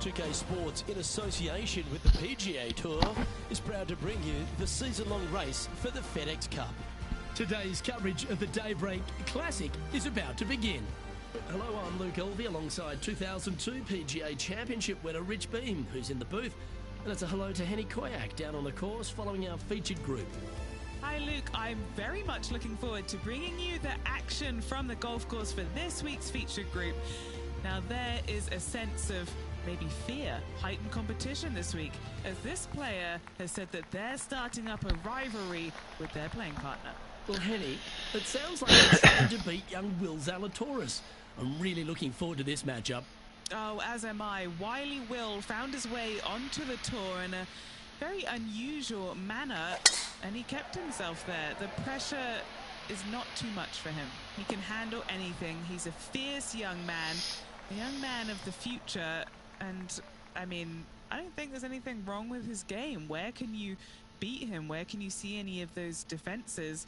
2K Sports, in association with the PGA Tour, is proud to bring you the season-long race for the FedEx Cup. Today's coverage of the Daybreak Classic is about to begin. Hello, I'm Luke Elvey alongside 2002 PGA Championship winner Rich Beam, who's in the booth. And it's a hello to Henny Koyak down on the course following our featured group. Hi Luke, I'm very much looking forward to bringing you the action from the golf course for this week's featured group. Now there is a sense of maybe fear, heightened competition this week, as this player has said that they're starting up a rivalry with their playing partner. Well, Henny, it sounds like they're trying to beat young Will Zalatoris. I'm really looking forward to this matchup. Oh, as am I. Wily Will found his way onto the tour in a very unusual manner, and he kept himself there. The pressure is not too much for him. He can handle anything. He's a fierce young man, a young man of the future, and I mean, I don't think there's anything wrong with his game. Where can you beat him? Where can you see any of those defenses?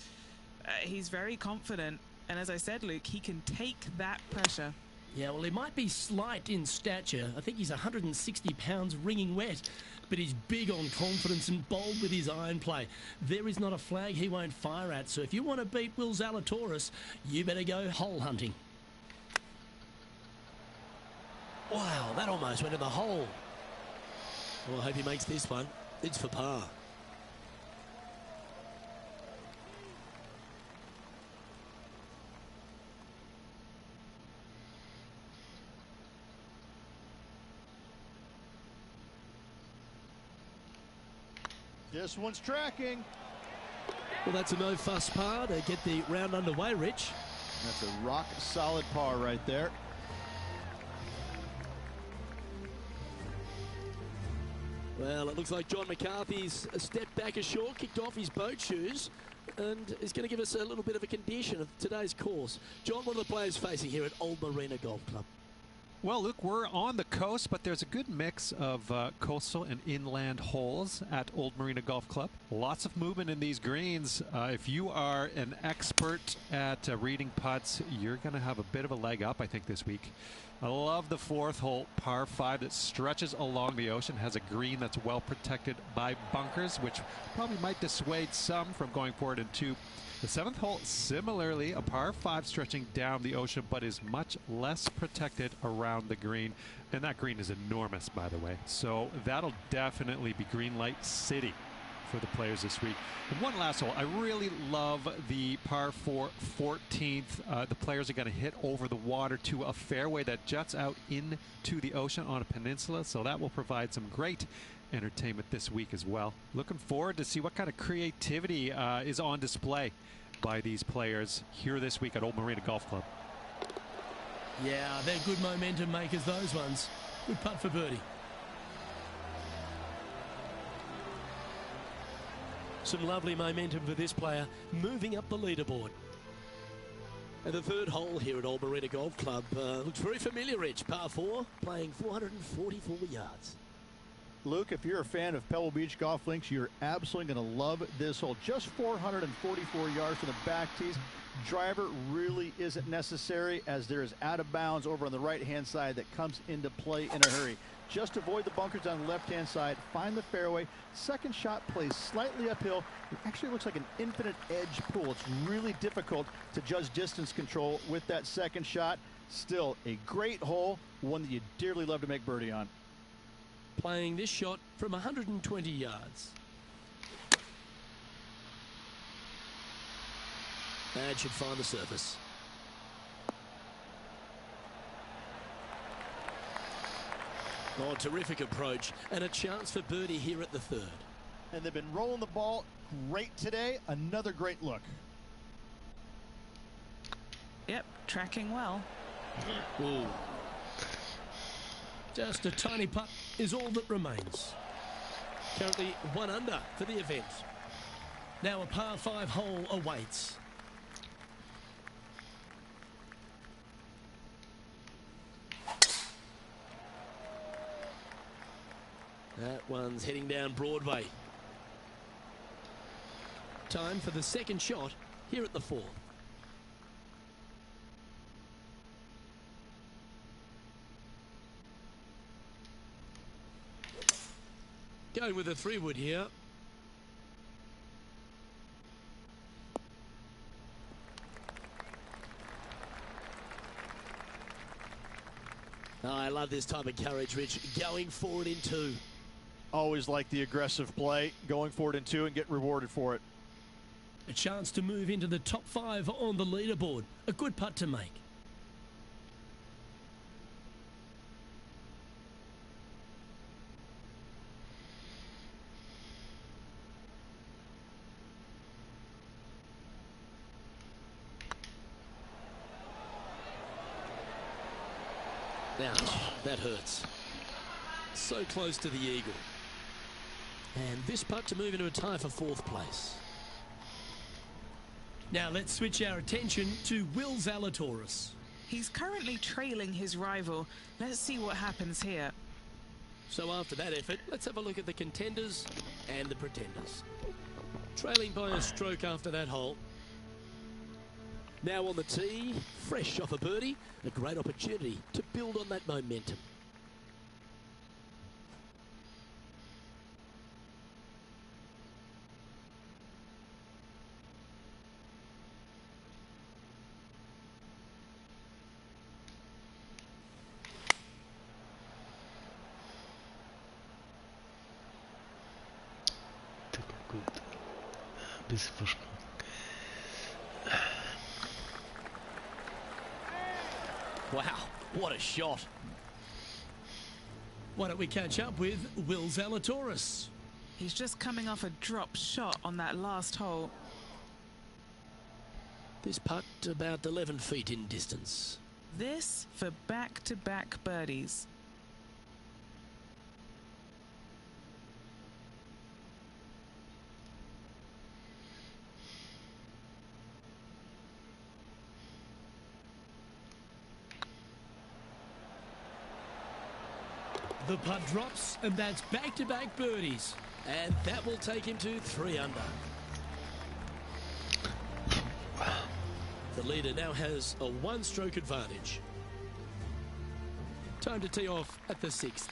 He's very confident, and as I said, Luke, he can take that pressure. Yeah, well, he might be slight in stature. I think he's 160 pounds wringing wet, but he's big on confidence and bold with his iron play. There is not a flag he won't fire at, so if you want to beat Will Zalatoris, you better go hole hunting. Wow, that almost went in the hole. Well, I hope he makes this one. It's for par. This one's tracking. Well, that's a no-fuss par to get the round underway, Rich. That's a rock-solid par right there. Well, it looks like John McCarthy's stepped back ashore, kicked off his boat shoes, and is going to give us a little bit of a condition of today's course. John, what are the players facing here at Old Marina Golf Club? Well, Luke, we're on the coast, but there's a good mix of coastal and inland holes at Old Marina Golf Club. Lots of movement in these greens. If you are an expert at reading putts, you're going to have a bit of a leg up, I think, this week. I love the fourth hole, par 5, that stretches along the ocean, has a green that's well protected by bunkers, which probably might dissuade some from going forward into the 7th hole. Similarly, a par 5 stretching down the ocean, but is much less protected around the green. And that green is enormous, by the way. So that'll definitely be green light city for the players this week. And one last hole. I really love the par 4 14th. The players are going to hit over the water to a fairway that juts out into the ocean on a peninsula. So that will provide some great entertainment this week as well. Looking forward to see what kind of creativity is on display by these players here this week at Old Marina Golf Club. Yeah, they're good momentum makers, those ones. Good putt for birdie. Some lovely momentum for this player, moving up the leaderboard. And the third hole here at Old Marina Golf Club looks very familiar, Rich. Par 4, playing 444 yards. Luke, if you're a fan of Pebble Beach Golf Links, you're absolutely going to love this hole. Just 444 yards from the back tees. Driver really isn't necessary, as there is out of bounds over on the right-hand side that comes into play in a hurry. Just avoid the bunkers on the left-hand side, find the fairway. Second shot plays slightly uphill. It actually looks like an infinite edge pool. It's really difficult to judge distance control with that second shot. Still a great hole, one that you dearly love to make birdie on. Playing this shot from 120 yards. That should find the surface. Oh, terrific approach, and a chance for birdie here at the third. And they've been rolling the ball great today. Another great look. Yep, tracking well. Ooh. Just a tiny putt is all that remains. Currently 1 under for the event. Now a par 5 hole awaits. That one's heading down Broadway. Time for the second shot here at the 4th. Going with a 3-wood here. Oh, I love this type of courage, Rich. Going forward in 2. Always like the aggressive play, going forward in 2 and get rewarded for it. A chance to move into the top 5 on the leaderboard. A good putt to make. Ouch, that hurts. So close to the eagle. And this putt to move into a tie for 4th place. Now let's switch our attention to Will Zalatoris. He's currently trailing his rival. Let's see what happens here. So after that effort, let's have a look at the contenders and the pretenders. Trailing by a stroke after that hole. Now on the tee, fresh off a birdie, a great opportunity to build on that momentum. Gut. Ein bisschen versprungen. Wow, what a shot. Why don't we catch up with Will Zalatoris? He's just coming off a drop shot on that last hole. This putt about 11 feet in distance. This for back-to-back birdies. The putt drops, and that's back-to-back birdies. And that will take him to 3 under. The leader now has a 1-stroke advantage. Time to tee off at the 6th.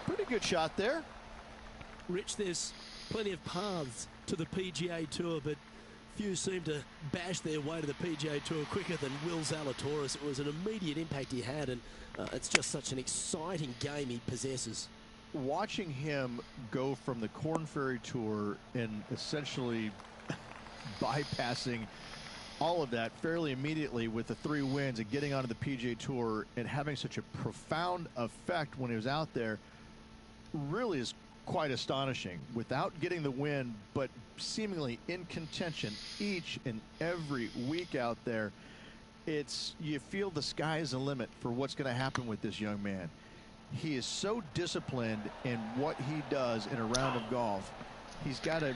Pretty good shot there. Rich, there's plenty of paths to the PGA Tour, but few seem to bash their way to the PGA Tour quicker than Will Zalatoris. It was an immediate impact he had, and it's just such an exciting game he possesses. Watching him go from the Korn Ferry Tour and essentially bypassing all of that fairly immediately with the 3 wins and getting onto the PGA Tour and having such a profound effect when he was out there really is quite astonishing. Without getting the win, but seemingly in contention each and every week out there, you feel the sky is the limit for what's going to happen with this young man. He is so disciplined in what he does in a round of golf. He's got a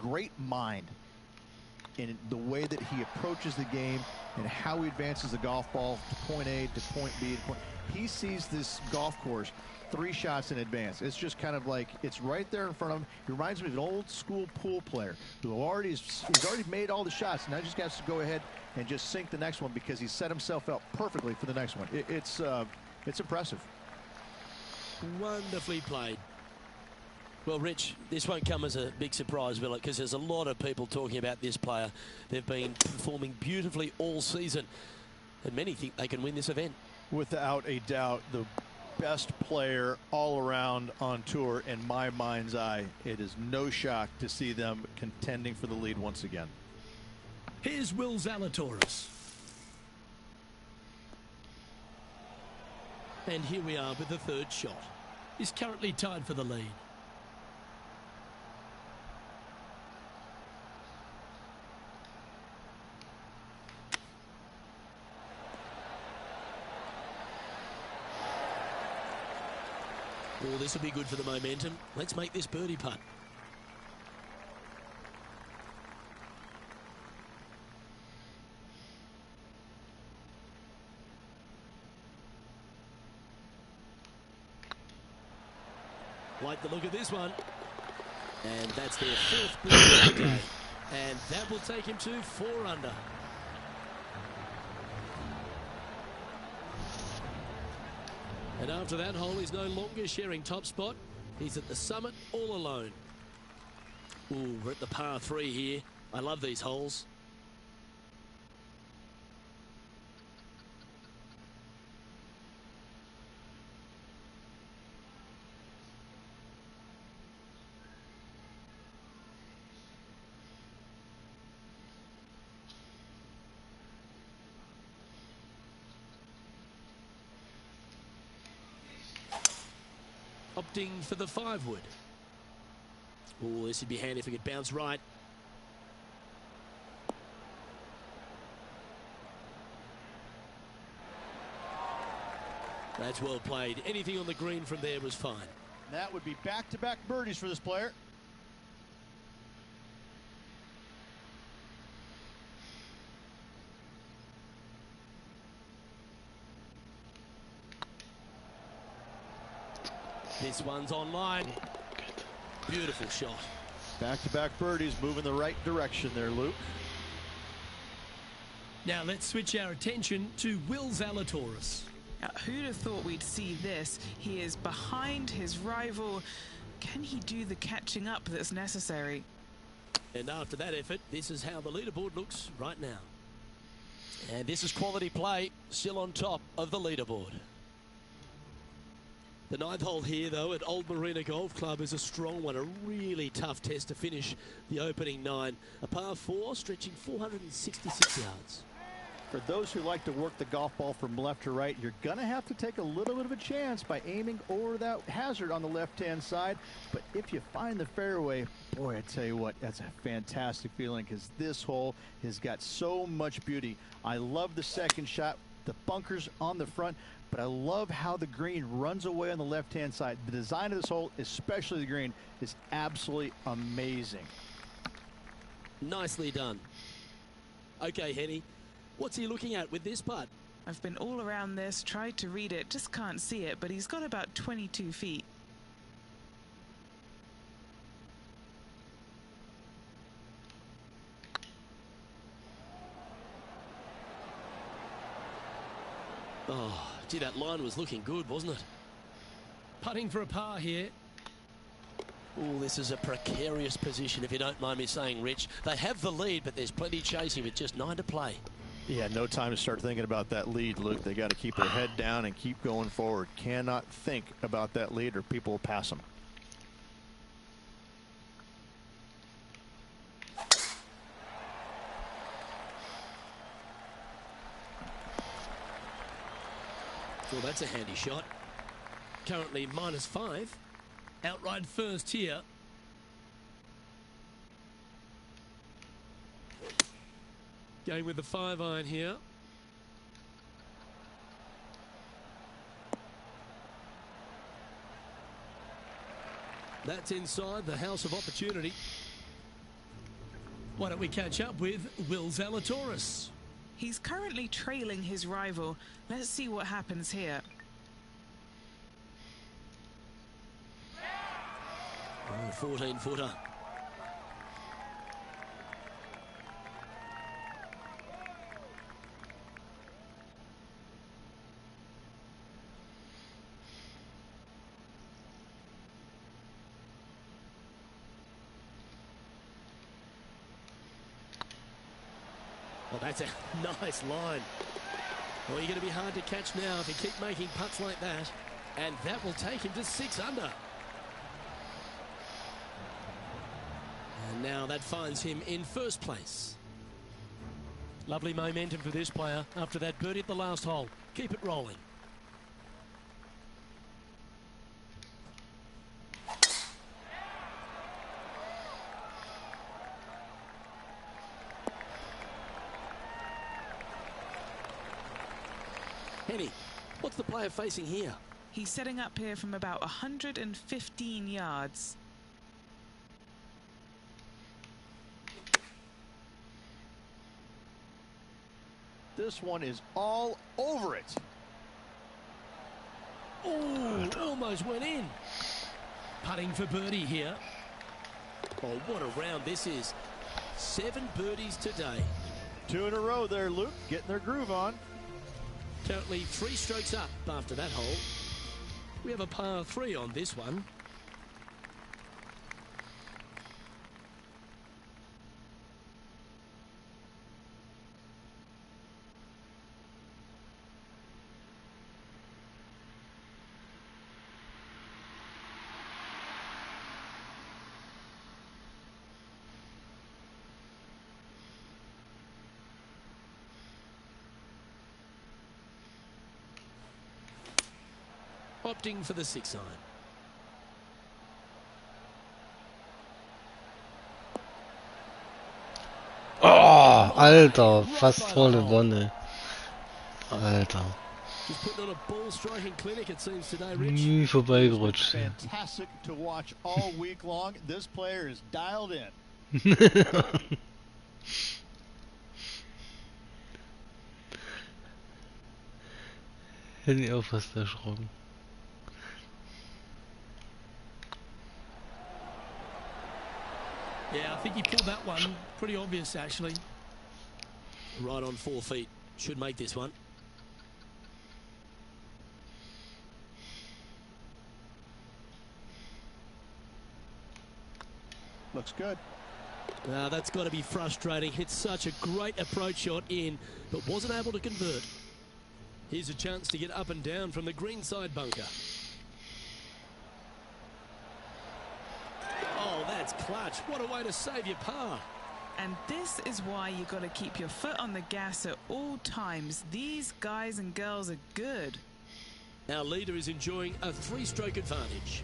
great mind in the way that he approaches the game and how he advances the golf ball to point A to point B to point. He sees this golf course 3 shots in advance. It's just kind of like it's right there in front of him. He reminds me of an old school pool player who he's already made all the shots. Now he just has to go ahead and just sink the next one because he set himself up perfectly for the next one. It's impressive. Wonderfully played. Well, Rich, this won't come as a big surprise, will it? Because there's a lot of people talking about this player. They've been performing beautifully all season, and many think they can win this event. Without a doubt, the best player all around on tour in my mind's eye. It is no shock to see them contending for the lead once again. Here's Will Zalatoris. And here we are with the 3rd shot. He's currently tied for the lead. Oh, this will be good for the momentum. Let's make this birdie putt. like the look of this one. And that's their 4th birdie of the day. And that will take him to 4 under. And after that hole, he's no longer sharing top spot. He's at the summit all alone. Ooh, we're at the par 3 here. I love these holes. Opting for the 5-wood. Oh, this would be handy if we could bounce right. That's well played. Anything on the green from there was fine. That would be back-to-back birdies for this player. This one's online. Beautiful shot. Back-to-back birdies, moving the right direction there, Luke. Now let's switch our attention to Will Zalatoris. Now, who'd have thought we'd see this? He is behind his rival. Can he do the catching up that's necessary? And after that effort, this is how the leaderboard looks right now. And this is quality play, still on top of the leaderboard. The 9th hole here, though, at Old Marina Golf Club is a strong one, a really tough test to finish the opening 9. A par 4 stretching 466 yards. For those who like to work the golf ball from left to right, you're going to have to take a little bit of a chance by aiming over that hazard on the left-hand side. But if you find the fairway, boy, I tell you what, that's a fantastic feeling because this hole has got so much beauty. I love the second shot, the bunkers on the front, but I love how the green runs away on the left-hand side. The design of this hole, especially the green, is absolutely amazing. Nicely done. Okay, Henny, what's he looking at with this putt? I've been all around this, tried to read it, just can't see it, but he's got about 22 feet. Oh, gee, that line was looking good, wasn't it? Putting for a par here. Oh, this is a precarious position, if you don't mind me saying, Rich. They have the lead, but there's plenty chasing with just 9 to play. Yeah, no time to start thinking about that lead, Luke. They got to keep their head down and keep going forward. Cannot think about that lead or people will pass them. Well, that's a handy shot. Currently -5. Outright first here. Going with the 5-iron here. That's inside the house of opportunity. Why don't we catch up with Will Zalatoris? He's currently trailing his rival. Let's see what happens here. Oh, 14-footer. Well, that's a nice line. Well, you're going to be hard to catch now if you keep making putts like that. And that will take him to 6 under. And now that finds him in first place. Lovely momentum for this player after that birdie at the last hole. Keep it rolling. Henny, what's the player facing here? He's setting up here from about 115 yards. This one is all over it. Oh, almost went in. Putting for birdie here. Oh, what a round this is. 7 birdies today. 2 in a row there, Luke, getting their groove on. Currently 3 strokes up after that hole. We have a par 3 on this one. Opting for the 6 iron. Oh, Alter, fast volle Wonne. Alter. Just putting on a ball striking clinic, it seems today, Rich. Vorbeigerutscht. Fantastic to watch all week long. This player is dialed in. Hätte ich auch fast erschrocken. Yeah, I think he pulled that one. Pretty obvious, actually. Right on 4 feet. Should make this one. Looks good. Now that's got to be frustrating. Hit such a great approach shot in, but wasn't able to convert. Here's a chance to get up and down from the greenside bunker. Oh, that's clutch. What a way to save your par. And this is why you got to keep your foot on the gas at all times. These guys and girls are good. Our leader is enjoying a 3-stroke advantage.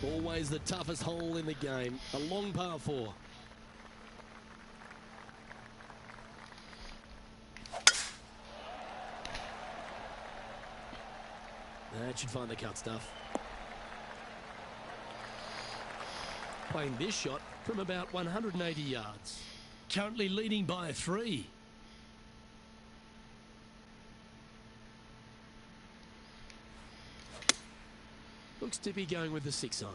Always the toughest hole in the game. A long par 4. That should find the cut stuff. Playing this shot from about 180 yards. Currently leading by 3. Looks to be going with the 6 iron.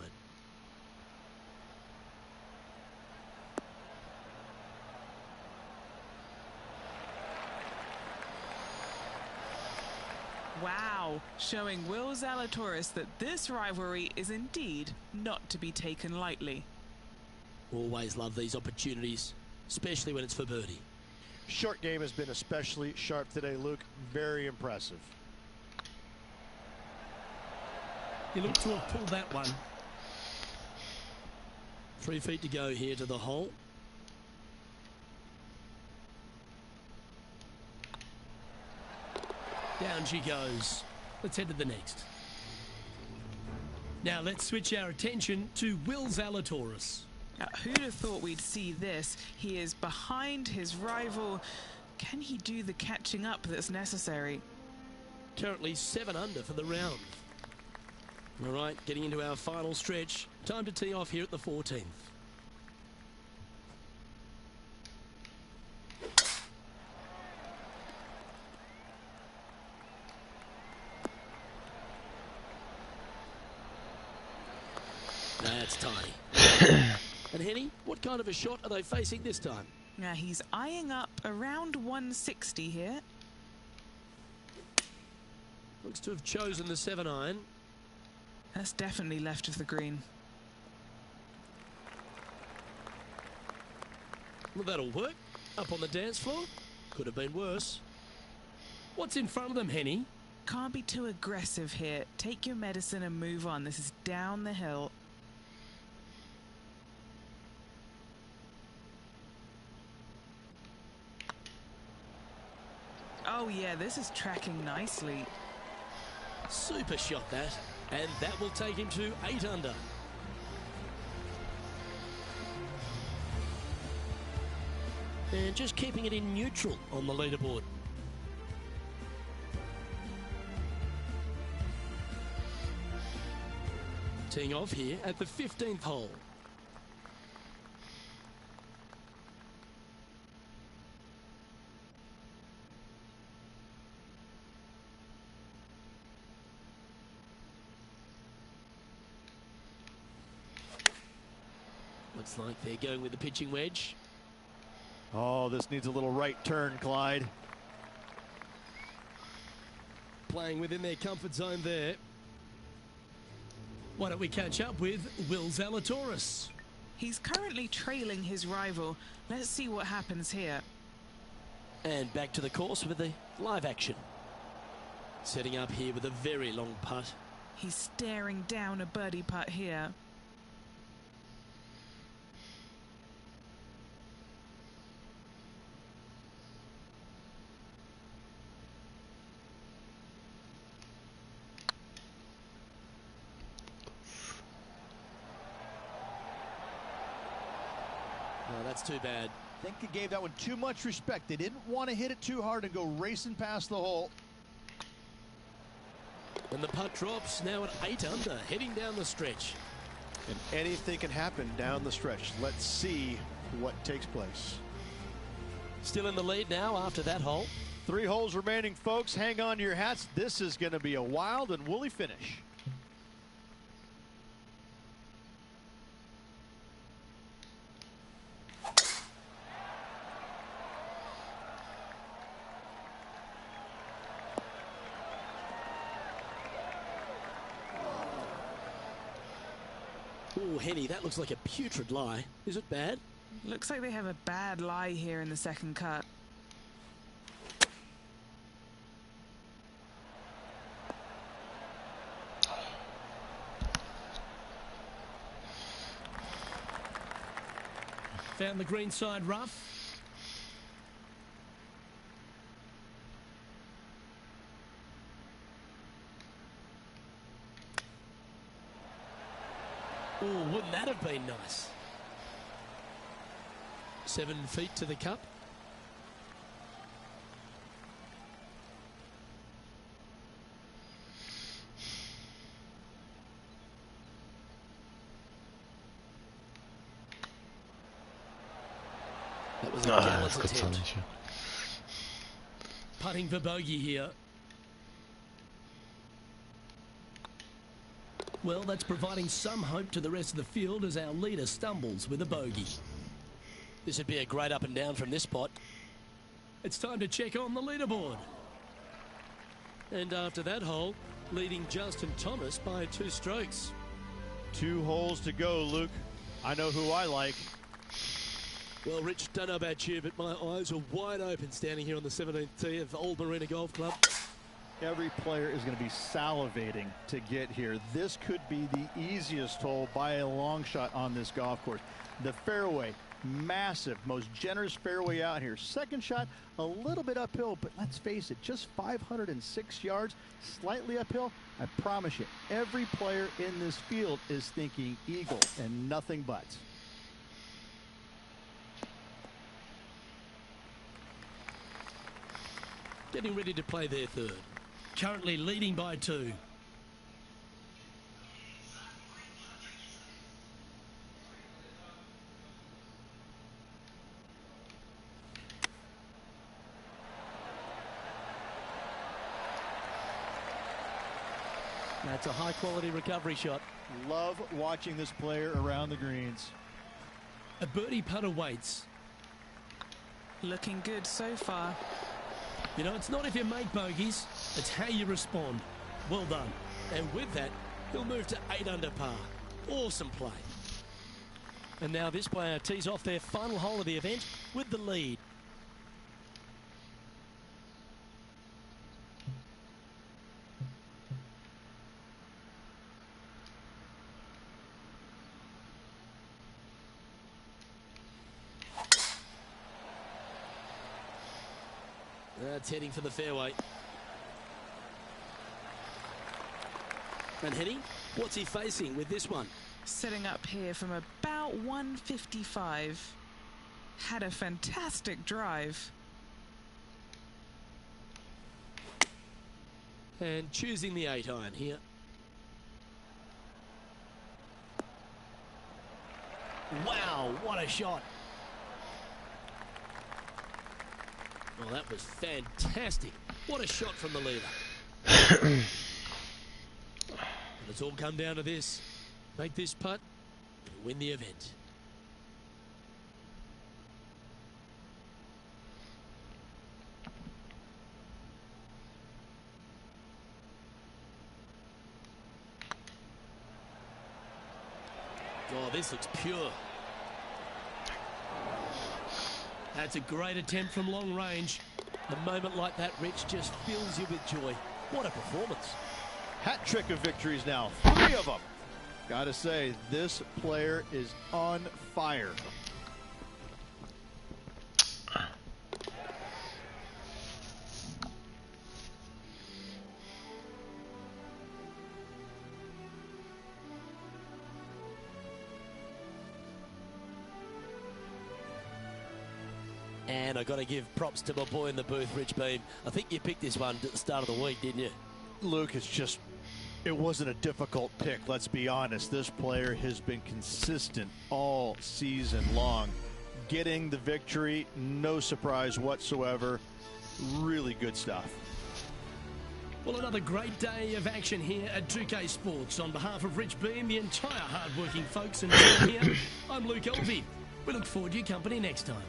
Wow, showing Will Zalatoris that this rivalry is indeed not to be taken lightly. Always love these opportunities, especially when it's for birdie. Short game has been especially sharp today, Luke. Very impressive. He looked to have pulled that one. 3 feet to go here to the hole. Down she goes. Let's head to the next. Now let's switch our attention to Will Zalatoris. Now, who'd have thought we'd see this? He is behind his rival. Can he do the catching up that's necessary? Currently 7 under for the round. All right, getting into our final stretch. Time to tee off here at the 14th. That's tidy. And Henny, what kind of a shot are they facing this time? Now he's eyeing up around 160 here. Looks to have chosen the 7 iron. That's definitely left of the green. Well, that'll work. Up on the dance floor. Could have been worse. What's in front of them, Henny? Can't be too aggressive here. Take your medicine and move on. This is down the hill. Oh yeah, this is tracking nicely. Super shot that. And that will take him to 8 under. And just keeping it in neutral on the leaderboard. Teeing off here at the 15th hole. Looks like they're going with the pitching wedge. Oh, this needs a little right turn, Clyde. Playing within their comfort zone there. Why don't we catch up with Will Zalatoris? He's currently trailing his rival. Let's see what happens here. And back to the course with the live action. Setting up here with a very long putt. He's staring down a birdie putt here. Oh, that's too bad. I think he gave that one too much respect. They didn't want to hit it too hard and go racing past the hole. And the putt drops now at 8 under, heading down the stretch. And anything can happen down the stretch. Let's see what takes place. Still in the lead now after that hole. 3 holes remaining, folks. Hang on to your hats. This is going to be a wild and woolly finish. Oh, Henny, that looks like a putrid lie. Is it bad? Looks like they have a bad lie here in the second cut. Found the green side rough. Oh, wouldn't that have been nice? 7 feet to the cup. That was a gallant attempt. Putting for bogey here. Well, that's providing some hope to the rest of the field as our leader stumbles with a bogey. This would be a great up and down from this spot. It's time to check on the leaderboard. And after that hole, leading Justin Thomas by 2 strokes. 2 holes to go, Luke. I know who I like. Well, Rich, don't know about you, but my eyes are wide open standing here on the 17th tee of Old Marina Golf Club. Every player is going to be salivating to get here. This could be the easiest hole by a long shot on this golf course. The fairway, massive, most generous fairway out here. Second shot, a little bit uphill, but let's face it, just 506 yards, slightly uphill. I promise you, every player in this field is thinking eagle and nothing but. Getting ready to play their third. Currently leading by 2. That's a high quality recovery shot. Love watching this player around the greens. A birdie putt awaits. Looking good so far. You know, it's not if you make bogeys, it's how you respond. Well done. And with that, he'll move to 8 under par. Awesome play. And now this player tees off their final hole of the event with the lead. That's heading for the fairway. And Henny, what's he facing with this one? Setting up here from about 155. Had a fantastic drive. And choosing the 8 iron here. Wow, what a shot. Well, that was fantastic. What a shot from the leader. And it's all come down to this. Make this putt and win the event. Oh, this looks pure. That's a great attempt from long range. A moment like that, Rich, just fills you with joy. What a performance. Hat trick of victories now, 3 of them. Gotta say, this player is on fire. And I got to give props to my boy in the booth, Rich Beam. I think you picked this one at the start of the week, didn't you? Luke, it wasn't a difficult pick, let's be honest. This player has been consistent all season long. Getting the victory, no surprise whatsoever. Really good stuff. Well, another great day of action here at 2K Sports. On behalf of Rich Beam, the entire hard-working folks and team here, I'm Luke Elvey. We look forward to your company next time.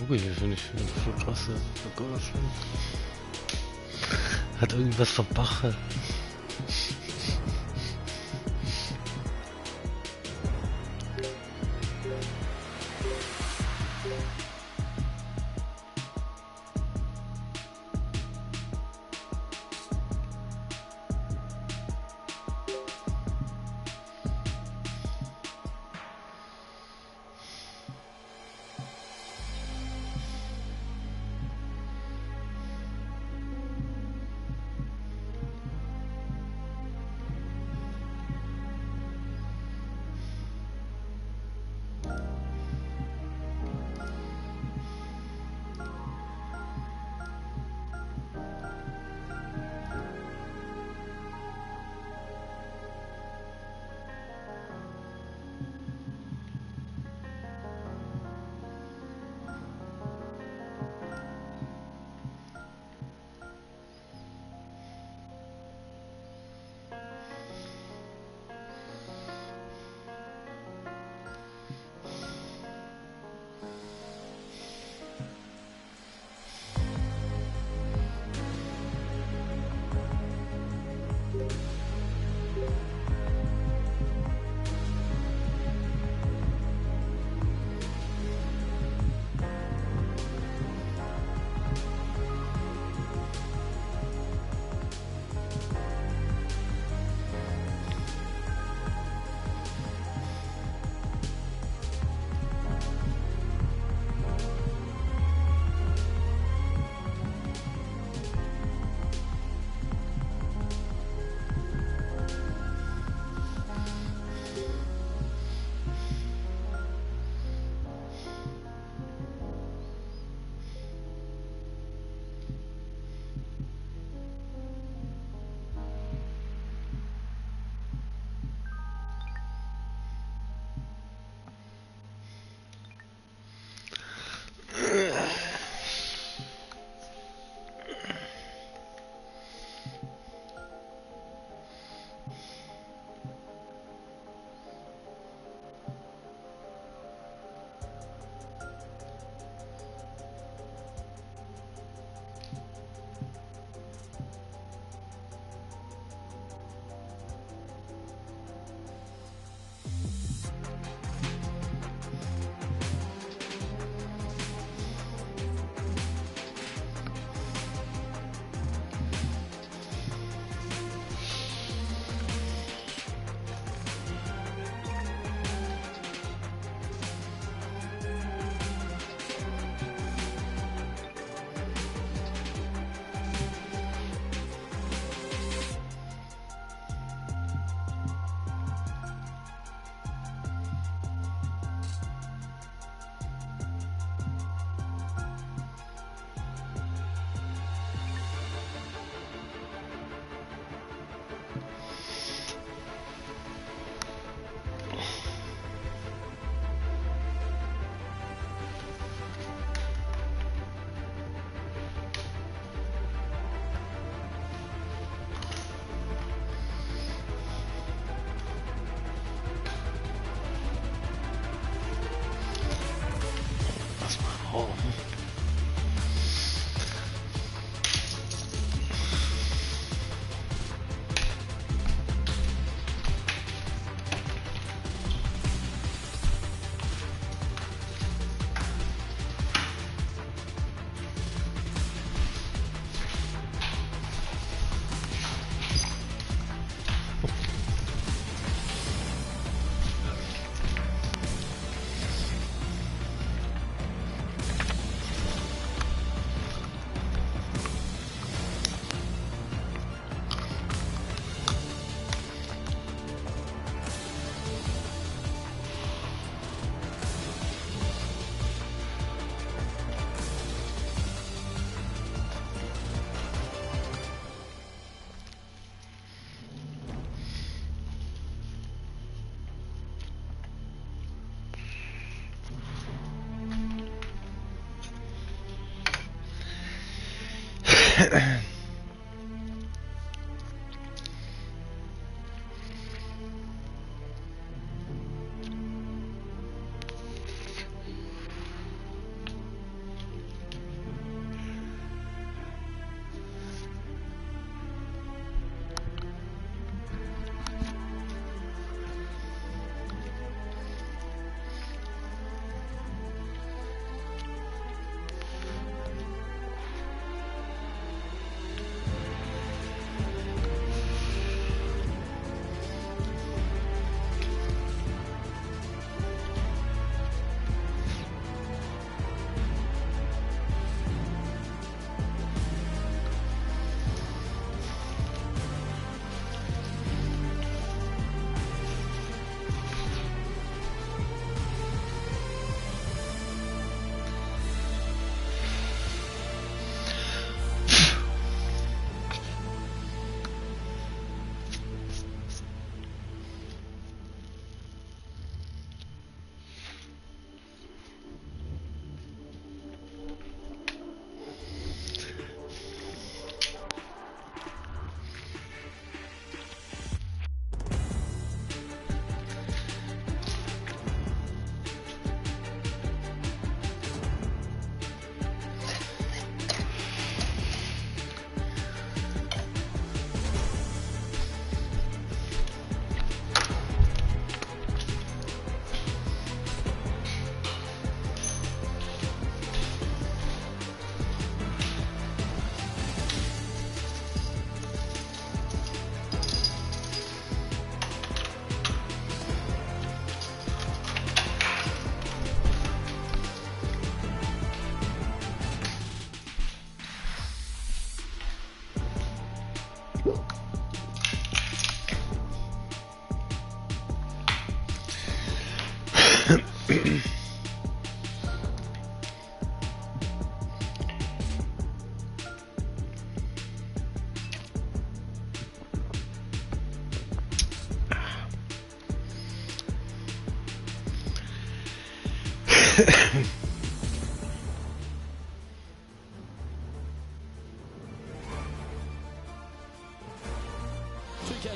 Logisch, finde ich so klasse. Oh Gott. Hat irgendwas vom Bach.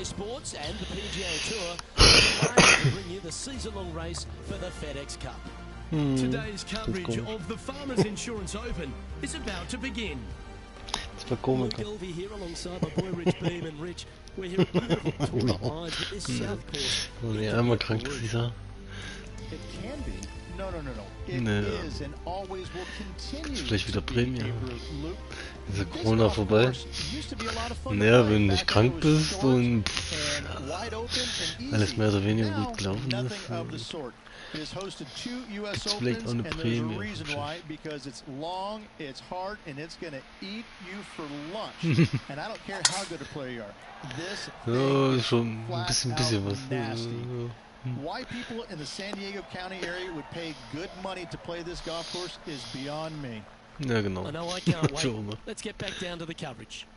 Sports and the PGA Tour are to bring you the season-long race for the FedEx Cup. Today's coverage of the Farmers Insurance Open is about to begin. Luke Gilvey here alongside my boy Rich Beam, and Rich, we're here at beautiful Tour Lines with this South Course. Einmal krank, dieser. It can be. No. It is and always will continue. Ist gleich wieder Prämie. Diese Corona vorbei. Naja, wenn du nicht krank bist und alles mehr oder weniger gut gelaufen ist, gibt's vielleicht auch eine Prämie. Ja, schon ein bisschen was. Why people in the San Diego County area would pay good money to play this golf course is beyond me. Ja, genau. I know, I can't wait. Let's get back down to the coverage.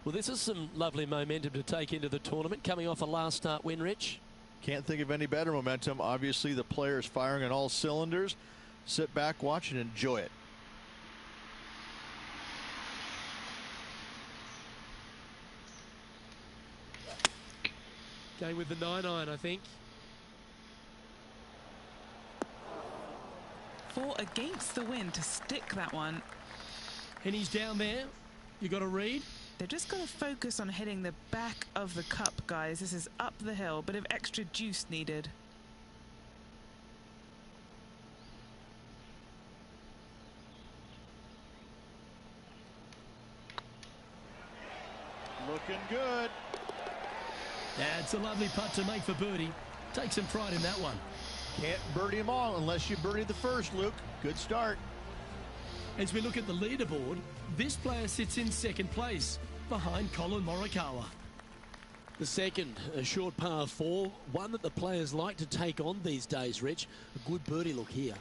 Well, this is some lovely momentum to take into the tournament, coming off a last start win, Rich. Can't think of any better momentum. Obviously, the players firing on all cylinders. Sit back, watch, and enjoy it. Going with the 9-iron, I think. 4 against the wind to stick that one. And he's down there. You got to read. They're just going to focus on hitting the back of the cup, guys. This is up the hill, bit of extra juice needed. Looking good. That's a lovely putt to make for birdie. Take some pride in that one. Can't birdie them all unless you birdie the first, Luke. Good start. As we look at the leaderboard, this player sits in second place behind Colin Morikawa. The second, a short par 4, one that the players like to take on these days, Rich. A good birdie look here.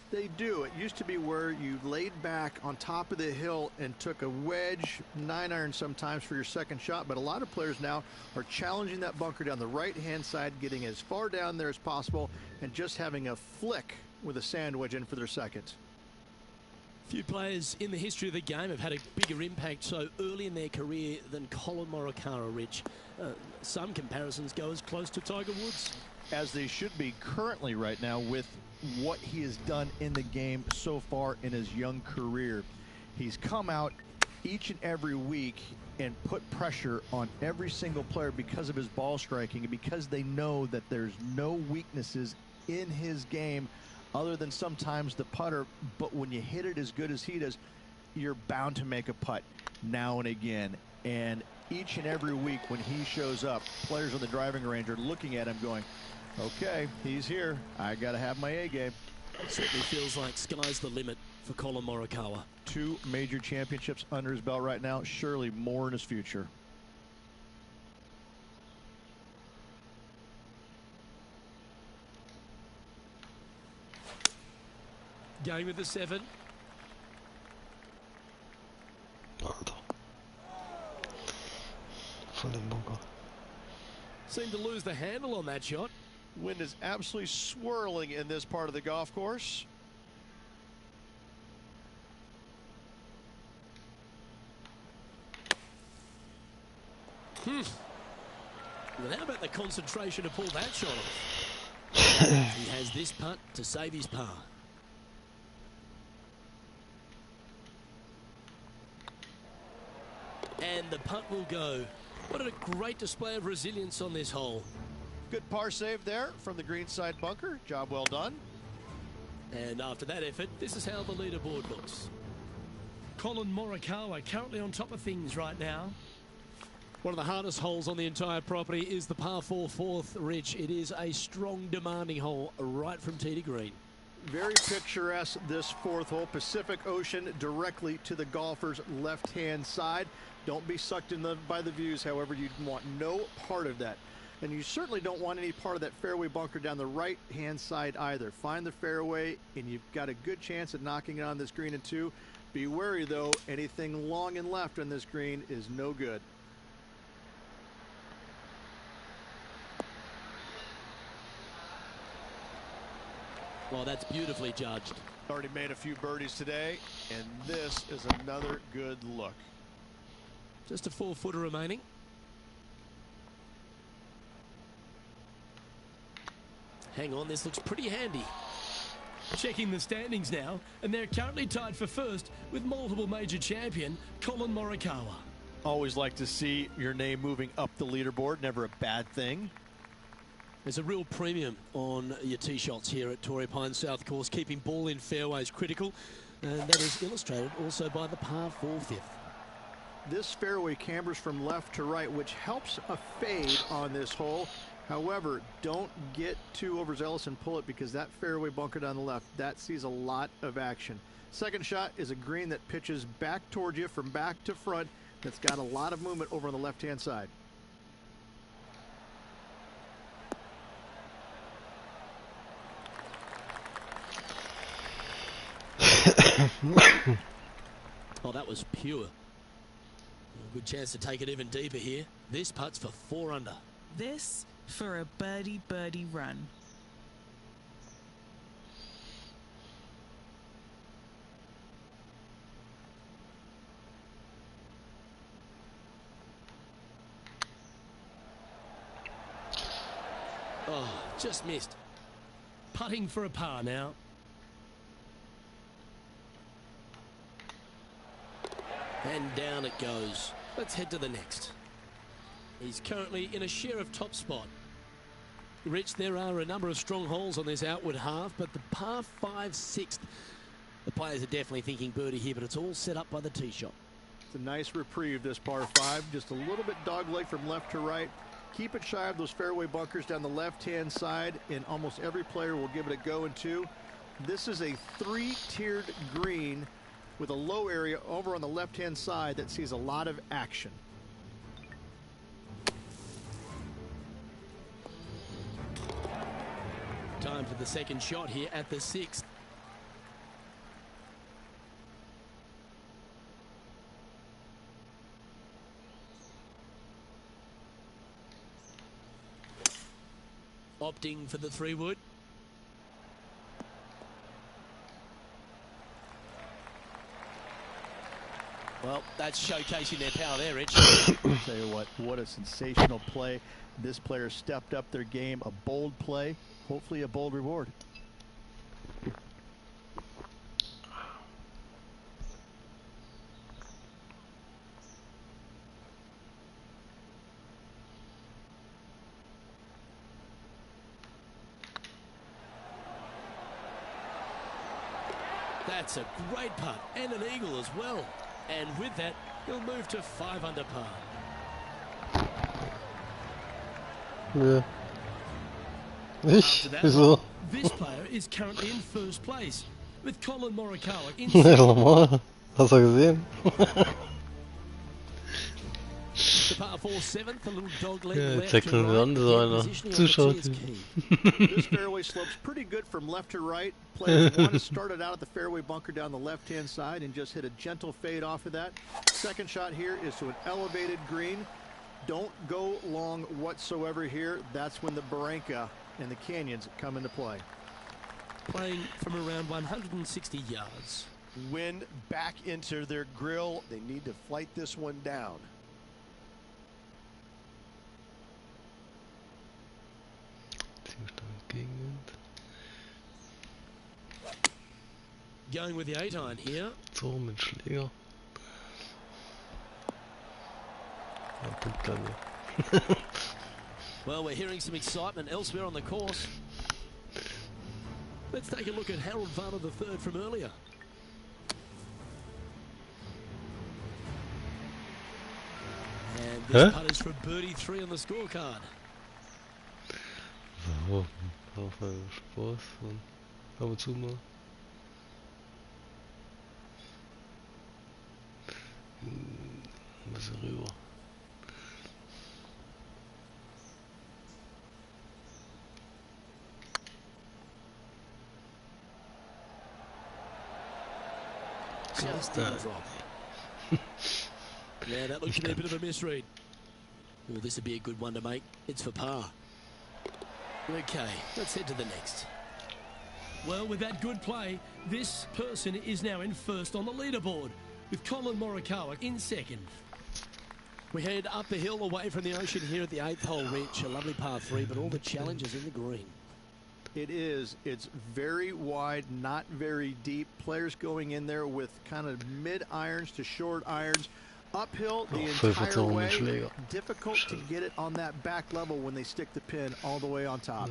They do. It used to be where you laid back on top of the hill and took a wedge, 9-iron sometimes for your second shot, but a lot of players now are challenging that bunker down the right-hand side, getting as far down there as possible, and just having a flick with a sand wedge in for their second. Few players in the history of the game have had a bigger impact so early in their career than Colin Morikawa, Rich. Some comparisons go as close to Tiger Woods. As they should be currently right now with what he has done in the game so far in his young career. He's come out each and every week and put pressure on every single player because of his ball striking and because they know that there's no weaknesses in his game other than sometimes the putter. But when you hit it as good as he does, you're bound to make a putt now and again. And each and every week when he shows up, players on the driving range are looking at him going, okay, he's here. I got to have my A game. It certainly feels like sky's the limit for Colin Morikawa. 2 major championships under his belt right now. Surely more in his future. Going with the 7. Alter. Voll im Bunker. Seemed to lose the handle on that shot. Wind is absolutely swirling in this part of the golf course. Well, how about the concentration to pull that shot off? He has this putt to save his par. And the putt will go. What a great display of resilience on this hole. Good par save there from the greenside bunker. Job well done. And after that effort, this is how the leaderboard looks. Colin Morikawa currently on top of things right now. One of the hardest holes on the entire property is the par 4 fourth, Rich. It is a strong, demanding hole right from tee to green. Very picturesque, this 4th hole. Pacific Ocean directly to the golfer's left-hand side. Don't be sucked in by the views, however. You want no part of that. And you certainly don't want any part of that fairway bunker down the right-hand side either. Find the fairway, and you've got a good chance at knocking it on this green in 2. Be wary, though. Anything long and left on this green is no good. Well, that's beautifully judged. Already made a few birdies today, and this is another good look. Just a 4-footer remaining. Hang on, this looks pretty handy. Checking the standings now, and they're currently tied for first with multiple major champion Colin Morikawa. Always like to see your name moving up the leaderboard. Never a bad thing. There's a real premium on your tee shots here at Torrey Pines South Course. Keeping ball in fairways critical, and that is illustrated also by the par 4 fifth. This fairway cambers from left to right, which helps a fade on this hole. However, don't get too overzealous and pull it, because that fairway bunker down the left, that sees a lot of action. Second shot is a green that pitches back towards you from back to front. That's got a lot of movement over on the left-hand side. Oh, that was pure. A good chance to take it even deeper here. This putt's for 4 under. This for a birdie run. Oh, just missed. Putting for a par now. And down it goes. Let's head to the next. He's currently in a share of top spot. Rich, there are a number of strong holes on this outward half, but the par 5 6th, the players are definitely thinking birdie here, but it's all set up by the tee shot. It's a nice reprieve, this par 5. Just a little bit dogleg from left to right. Keep it shy of those fairway bunkers down the left-hand side, and almost every player will give it a go in 2. This is a 3-tiered green with a low area over on the left-hand side that sees a lot of action. Time for the second shot here at the 6th. Opting for the 3-wood. Well, that's showcasing their power there, Rich. I'll tell you what a sensational play. This player stepped up their game. A bold play, hopefully a bold reward. That's a great putt and an eagle as well. And with that, he'll move to 5 under par. Ja. Ich? Wieso? This player is currently in first place with Colin Morikawa in Ja, normal. Hast du gesehen? the par 4 7th, a little dog leg Ja, left zeigt to uns right. an, so einer Positioning zuschaut. is key. This fairway slopes pretty good from left to right. Players want to start it out at the fairway bunker down the left-hand side and just hit a gentle fade off of that. Second shot here is to an elevated green. Don't go long whatsoever here. That's when the barranca and the canyons come into play. Playing from around 160 yards. Wind back into their grill. They need to flight this one down. Going with the 8-iron here. So, mit Schläger. Ja, Punkt dann. Well, we're hearing some excitement elsewhere on the course. Let's take a look at Harold Varner III from earlier. And this putt is for birdie 3 on the scorecard. So, auf einen Spaß und ab und zu mal. Ein bisschen rüber. Just didn't drop. Yeah, that looked to be a bit of a misread. Well, this would be a good one to make. It's for par. Okay, let's head to the next. Well, with that good play, this person is now in first on the leaderboard, with Colin Morikawa in second. We head up the hill away from the ocean here at the 8th hole, Rich. A lovely par 3, but all the challenges in the green. It is. It's very wide, not very deep. Players going in there with kind of mid irons to short irons. Uphill the entire way. Difficult to get it on that back level when they stick the pin all the way on top.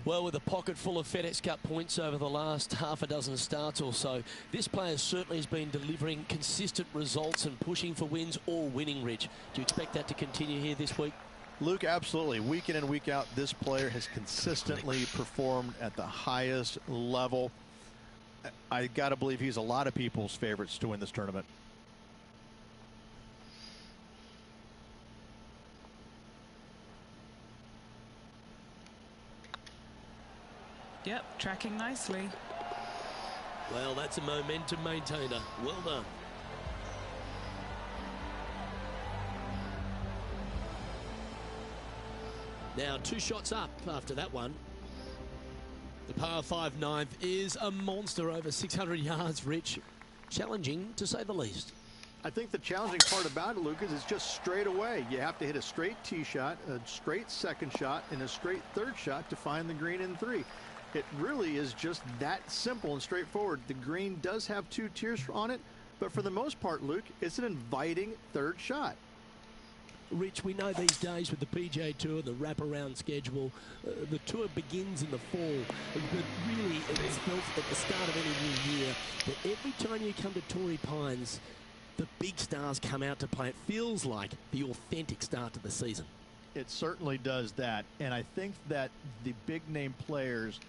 Well, with a pocket full of FedEx Cup points over the last half a dozen starts or so, this player certainly has been delivering consistent results and pushing for wins or winning, Rich. Do you expect that to continue here this week? Luke, absolutely. Week in and week out, this player has consistently performed at the highest level. I got to believe he's a lot of people's favorites to win this tournament. Yep, tracking nicely. Well, that's a momentum maintainer. Well done. Now 2 shots up after that one. The par 5 ninth is a monster over 600 yards, Rich. Challenging, to say the least. I think the challenging part about it, Lucas, is just straight away. You have to hit a straight tee shot, a straight second shot, and a straight third shot to find the green in 3. It really is just that simple and straightforward. The green does have 2 tiers on it, but for the most part, Luke, it's an inviting third shot. Rich, we know these days with the PGA Tour, the wraparound schedule, the tour begins in the fall, but really it's felt at the start of any new year that every time you come to Torrey Pines, the big stars come out to play. It feels like the authentic start to the season. It certainly does that, and I think that the big name players,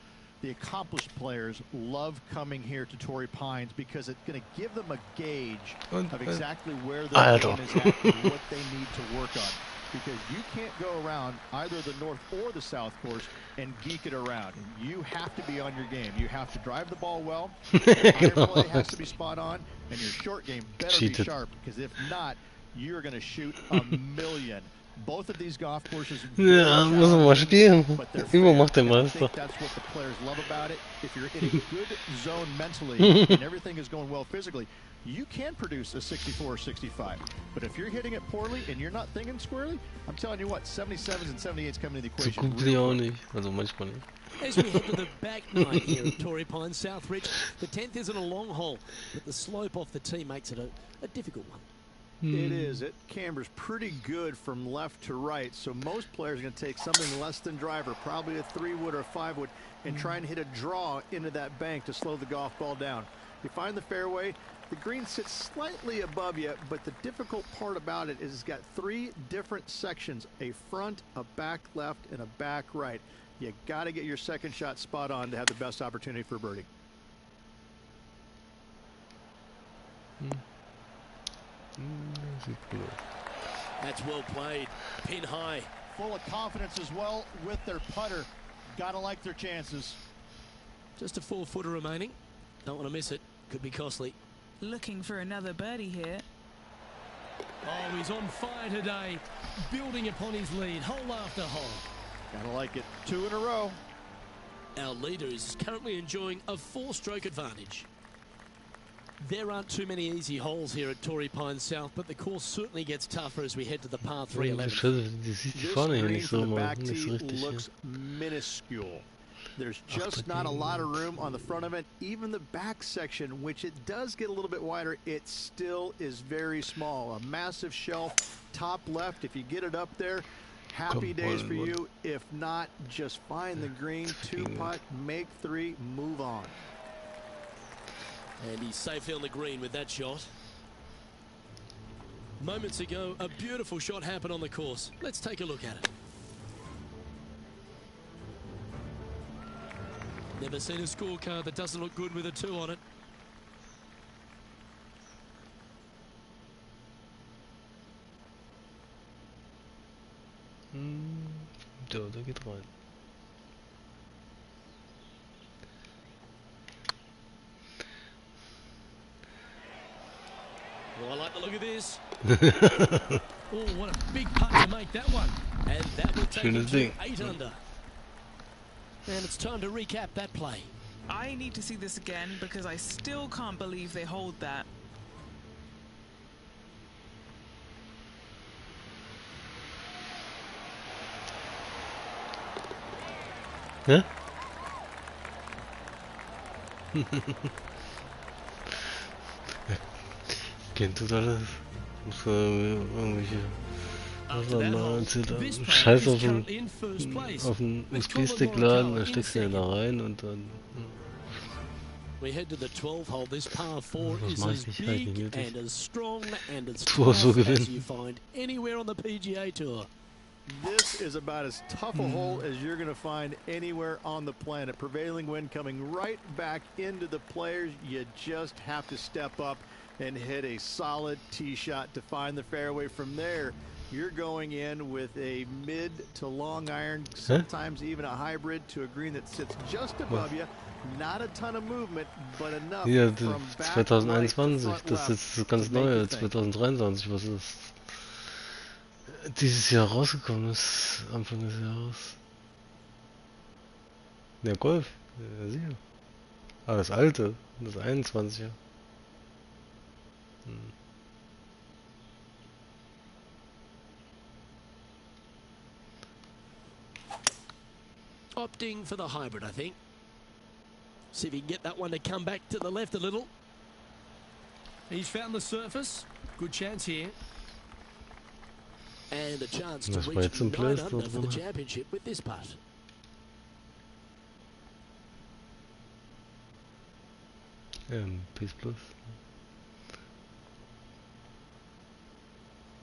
the accomplished players, love coming here to Torrey Pines because it's going to give them a gauge of exactly where their game is at and what they need to work on. Because you can't go around either the north or the south course and geek it around. You have to be on your game. You have to drive the ball well. Your play has to be spot on, and your short game better be sharp. Because if not, you're going to shoot a million. Both of these golf courses, Ja, müssen wir mal spielen. Immer macht der I Meister. think that's what the players love about it. If you're in a good zone mentally and everything is going well physically, you can produce a 64 or 65. But if you're hitting it poorly and you're not thinking squarely, I'm telling you what, 77s and 78s come into the So equation. gut bin ich auch nicht. Also manchmal nicht. As we head to the back nine here at Torrey Pines South, Rich, the 10th isn't a long hole, but the slope off the tee makes it a difficult one. It is. It cambers pretty good from left to right, so most players are going to take something less than driver, probably a 3-wood or a 5-wood, and try and hit a draw into that bank to slow the golf ball down. You find the fairway, the green sits slightly above you, but the difficult part about it is it's got 3 different sections, a front, a back left, and a back right. You got to get your second shot spot on to have the best opportunity for birdie. That's well played. Pin high. Full of confidence as well with their putter. Got to like their chances. Just a 4-footer remaining. Don't want to miss it. Could be costly. Looking for another birdie here. Oh, he's on fire today. Building upon his lead, hole after hole. Gotta like it. 2 in a row. Our leader is currently enjoying a 4-stroke advantage. There aren't too many easy holes here at Torrey Pines South, but the course certainly gets tougher as we head to the par 3 Die 11. Schüsse, die sieht die This vorne hier green nicht from so the mal, back nicht so tee richtig. looks minuscule. There's just not a lot of room on the front of it. Even the back section, which it does get a little bit wider, it still is very small. A massive shelf, top left. If you get it up there, happy days for you. If not, just find the green, 2-putt, make 3, move on. And he's safely on the green with that shot. Moments ago, a beautiful shot happened on the course. Let's take a look at it. Never seen a scorecard that doesn't look good with a 2 on it. Ja, der geht rein. look at this. Oh, what a big putt to make that one. And that will take him to 8 under. And it's time to recap that play. I need to see this again because I still can't believe they hold that. Hä? Kennt du das? Muss irgendwelche Wassermal erzählt haben. Scheiß auf den USB-Stick laden, dann steckst du den da rein und dann. We head to the 12 hole. This par 4 is as big and as strong and as tough as you find anywhere on the PGA Tour. This is about as tough a hole as you're going to find anywhere on the planet. Prevailing wind coming right back into the players. You just have to step up and hit a solid tee shot to find the fairway. From there, you're going in with a mid to long iron, sometimes even a hybrid to a green that sits just above you. Not a ton of movement, but enough. Ja, from back 2021, right to das front ist jetzt ganz neu, 2023, was ist dieses Jahr rausgekommen ist, Anfang des Jahres. Ja, Golf, ja, sicher. Ah, das alte, das 21er. Opting for the hybrid, I think. See if he can get that one to come back to the left a little. He's found the surface. Good chance here. And a chance to reach 9 under for the championship with this putt. Peace Plus.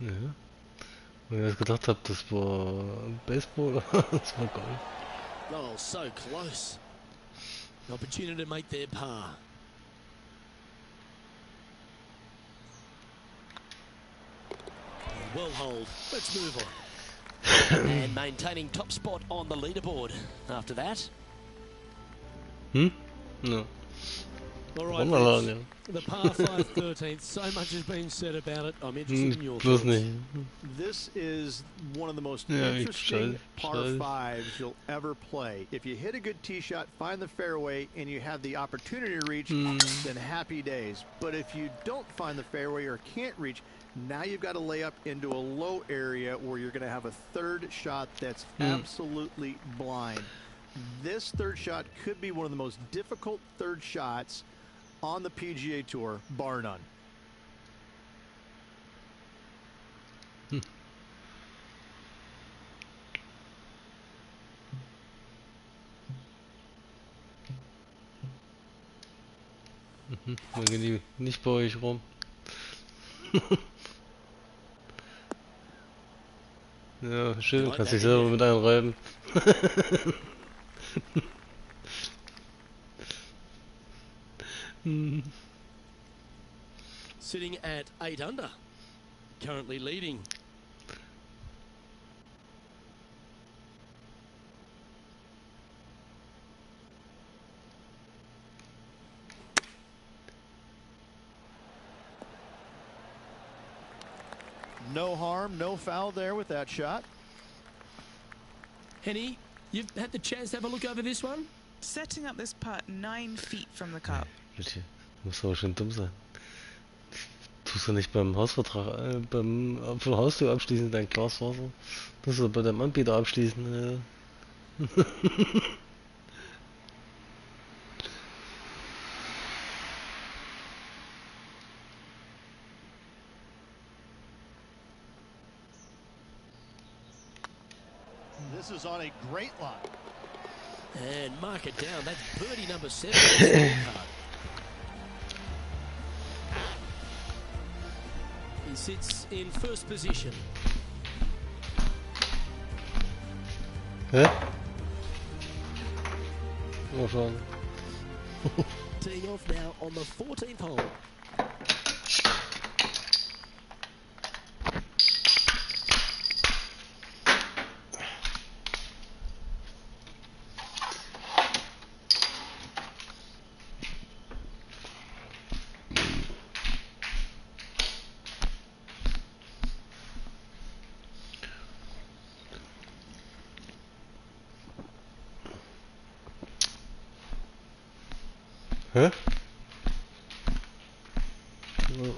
Ja. Und ich gedacht habe, das war Baseball, das war Golf. Oh, so close. An opportunity to make their par. Well hold. Let's move on. And maintaining top spot on the leaderboard after that. No. All right, the par 5 13th. So much has been said about it. I'm interested in your thoughts. This is one of the most interesting par 5s you'll ever play. If you hit a good tee shot, find the fairway, and you have the opportunity to reach, then happy days. But if you don't find the fairway or can't reach, now you've got to lay up into a low area where you're going to have a third shot that's absolutely blind. This third shot could be one of the most difficult third shots on the PGA Tour, bar none. Dann gehen die nicht bei euch rum. Ja, schön, kannst dich selber mit einreiben. Sitting at 8 under, currently leading. No harm, no foul there with that shot. Henny, you've had the chance to have a look over this one? Setting up this putt 9 feet from the cup. Bitte, muss aber schon dumm sein. Tust du nicht beim Hausvertrag, beim vor der Haustür abschließen, dein Glasfaser? Das du bei deinem Anbieter abschließen. This is on a great line. And mark it down. That's birdie number 7. He sits in first position. Hä? Mal schauen. Teeing off now on the 14th hole. Hä? So.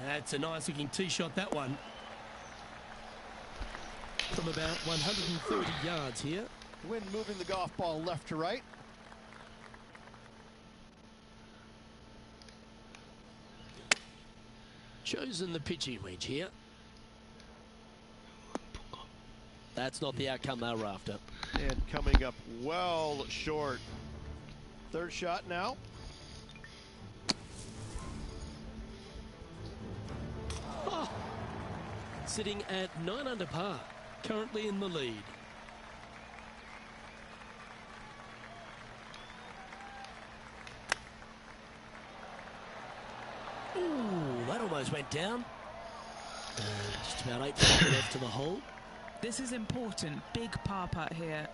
That's a nice looking tee shot, that one. From about 130 yards here. Wind moving the golf ball left to right. Chosen the pitching wedge here. That's not the outcome they were after. And coming up well short. Third shot now. Oh, sitting at 9 under par, currently in the lead. Ooh, that almost went down. Just about 8 feet left to the hole. This is important. Big par putt here.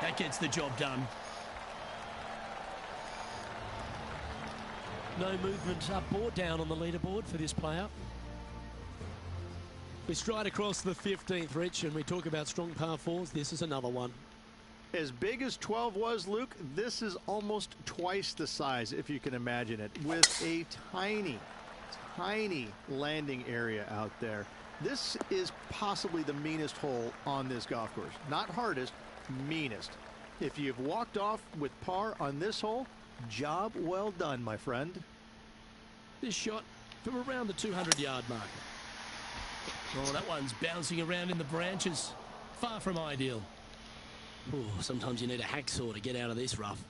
That gets the job done. No movement up or down on the leaderboard for this player. We stride across the 15th, Rich, and we talk about strong par fours. This is another one. As big as 12 was, Luke, this is almost twice the size, if you can imagine it, with a tiny, tiny landing area out there. This is possibly the meanest hole on this golf course. Not hardest, meanest. If you've walked off with par on this hole, job well done, my friend. This shot from around the 200-yard marker. Oh, that one's bouncing around in the branches. Far from ideal. Ooh, sometimes you need a hacksaw to get out of this rough.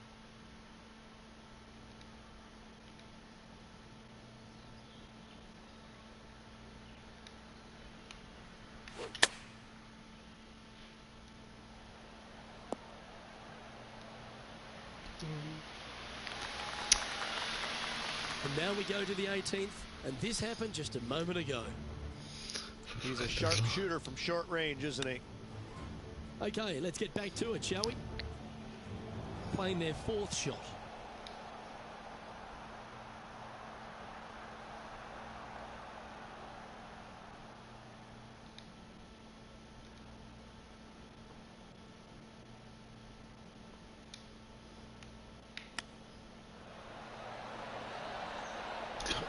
And now we go to the 18th, and this happened just a moment ago. He's a sharp shooter from short range, isn't he? Okay, let's get back to it, shall we? Playing their 4th shot.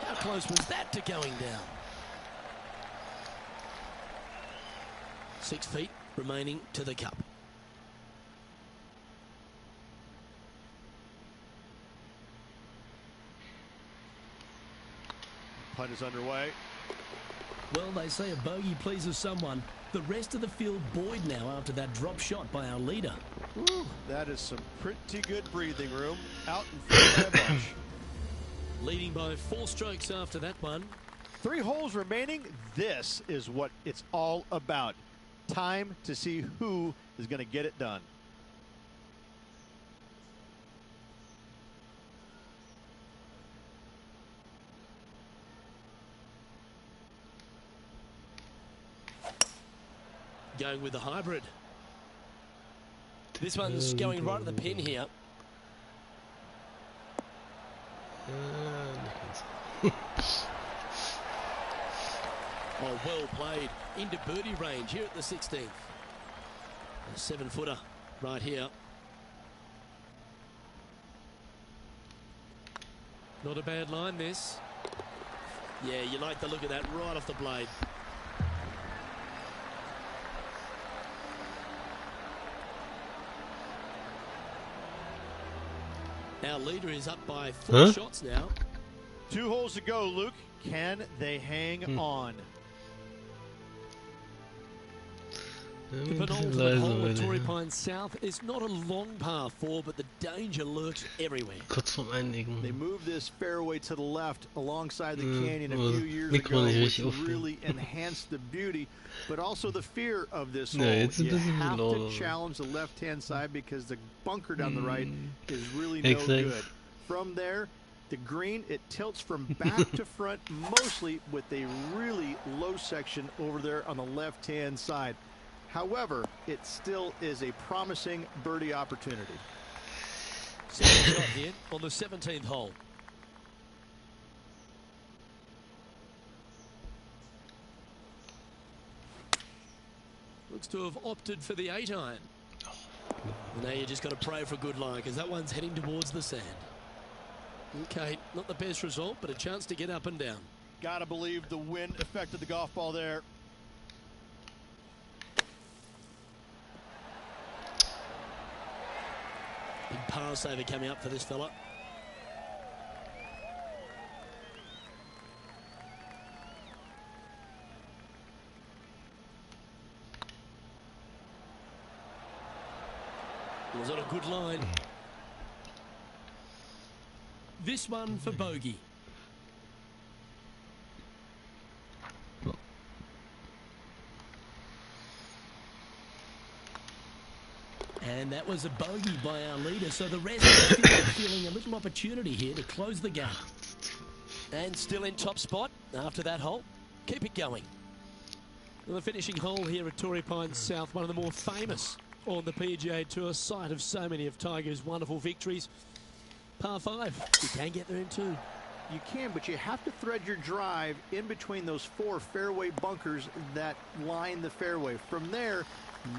How close was that to going down? 6 feet remaining to the cup. Putt is underway. Well, they say a bogey pleases someone. The rest of the field buoyed now after that drop shot by our leader. Ooh, that is some pretty good breathing room. Out in front by a bunch. Leading by 4 strokes after that one. 3 holes remaining. This is what it's all about. Time to see who is going to get it done. Going with the hybrid. This one's going right at the pin here. Oh, well played. Into birdie range here at the 16th. A 7-footer right here. Not a bad line, this. Yeah, you like the look of that right off the blade. Our leader is up by 4 shots now. 2 holes to go, Luke. Can they hang on? The penultimate hole of Torrey Pines South is not a long par 4, but the danger lurks everywhere. Kurz vorm Einlegen. They moved this fairway to the left alongside the canyon a few years ago, which really enhanced the beauty, but also the fear of this hole. You have to challenge the left-hand side because the bunker down the right is really no good. From there, the green, it tilts from back to front mostly with a really low section over there on the left-hand side. However, it still is a promising birdie opportunity. Second shot here on the 17th hole. Looks to have opted for the 8-iron. Now you just got to pray for a good lie because that one's heading towards the sand. Okay, not the best result, but a chance to get up and down. Gotta believe the wind affected the golf ball there. Big par saver coming up for this fella. Was on a good line. This one for bogey. And that was a bogey by our leader, so the rest are feeling a little opportunity here to close the gap. And still in top spot after that hole. Keep it going. Well, the finishing hole here at Torrey Pines South, one of the more famous on the PGA Tour, site of so many of Tiger's wonderful victories. Par 5. You can get there in 2. You can, but you have to thread your drive in between those 4 fairway bunkers that line the fairway. From there,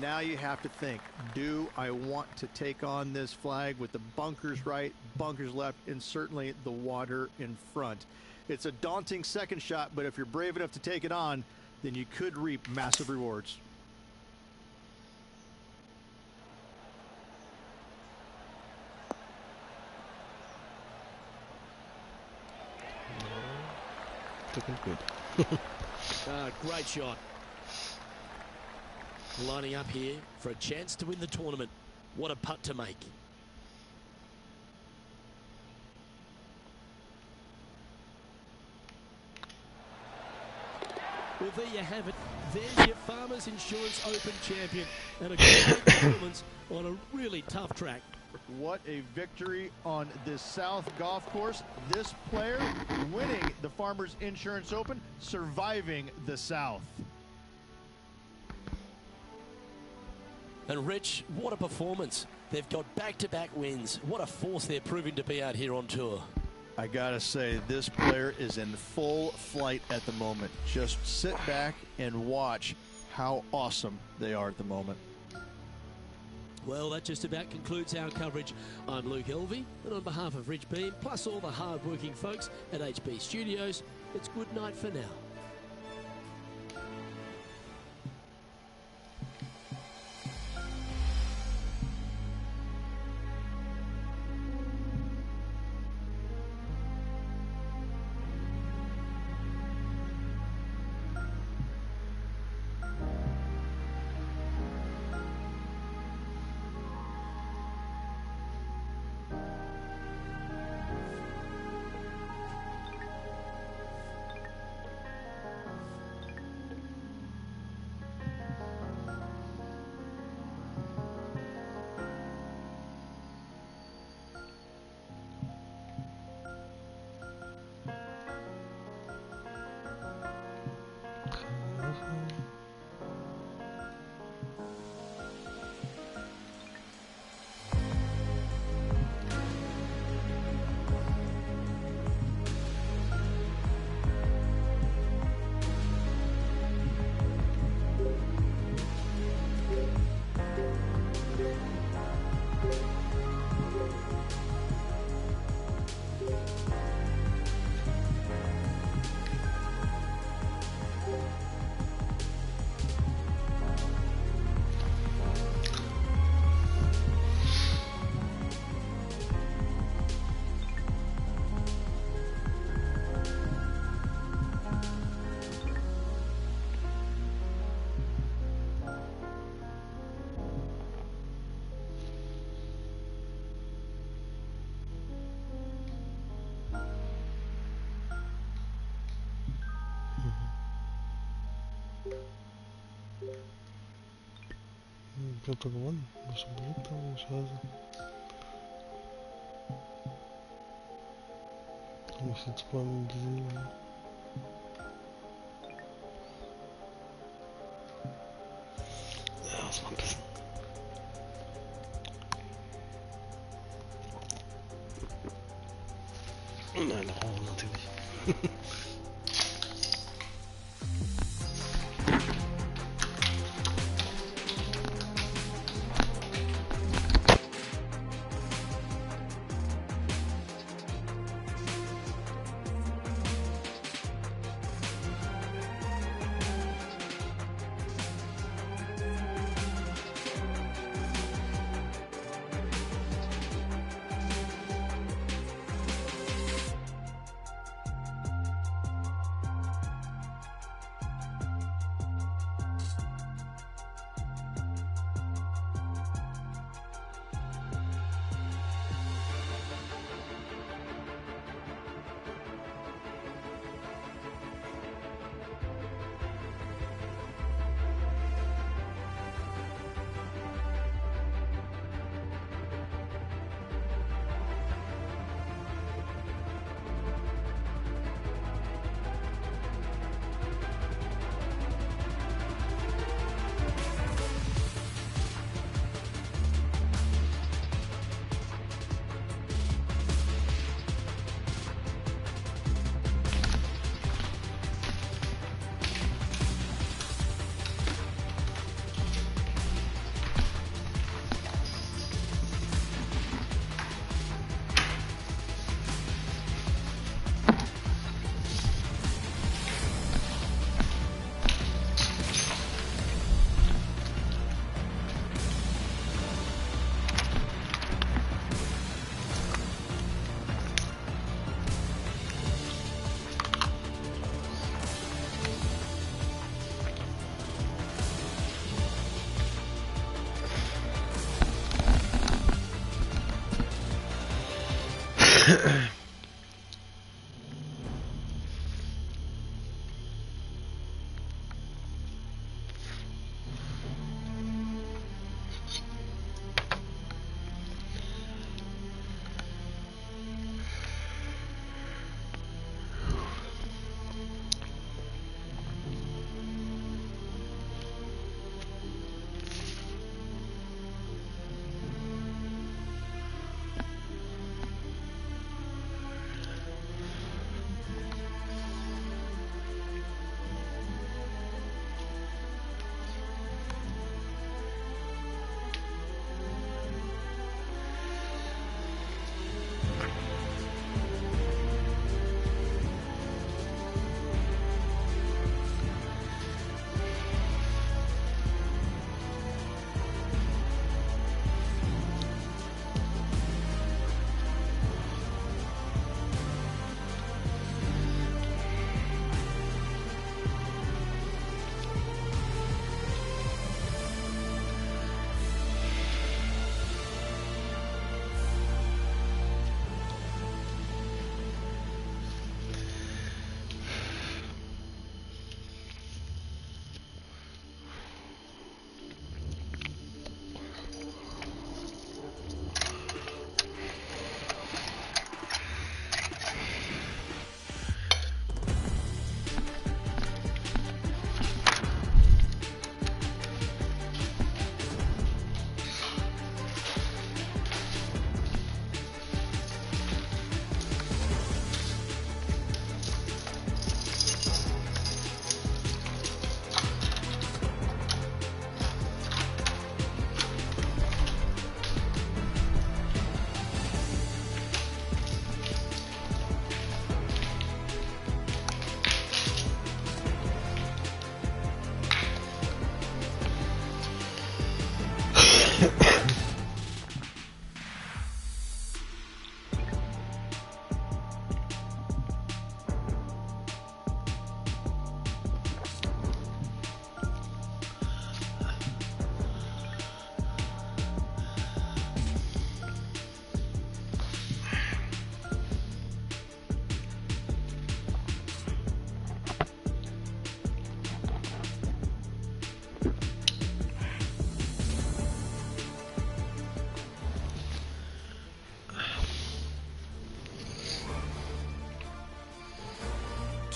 now you have to think, do I want to take on this flag with the bunkers right, bunkers left, and certainly the water in front? It's a daunting second shot, but if you're brave enough to take it on, then you could reap massive rewards. Good. Great shot. Lining up here for a chance to win the tournament. What a putt to make. Well, there you have it. There's your Farmers Insurance Open champion and a great performance on a really tough track. What a victory on this South golf course. This player winning the Farmers Insurance Open, surviving the South. And Rich, what a performance. They've got back-to-back wins. What a force they're proving to be out here on tour. I gotta say, this player is in full flight at the moment. Just sit back and watch how awesome they are at the moment. Well, that just about concludes our coverage. I'm Luke Elvey, and on behalf of Rich Beam, plus all the hard-working folks at HB Studios, it's good night for now. Ich hab da gewonnen. Was ist denn da? Scheiße. Da muss ich jetzt mal besiegen. Ja, das war ein bisschen. Nein, oh, natürlich.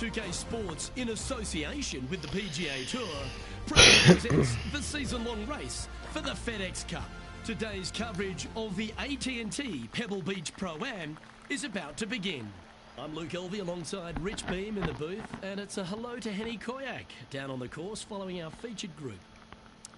2K Sports, in association with the PGA Tour, proudly presents the season-long race for the FedEx Cup. Today's coverage of the AT&T Pebble Beach Pro-Am is about to begin. I'm Luke Elvey alongside Rich Beam in the booth, and it's a hello to Henny Koyak down on the course following our featured group.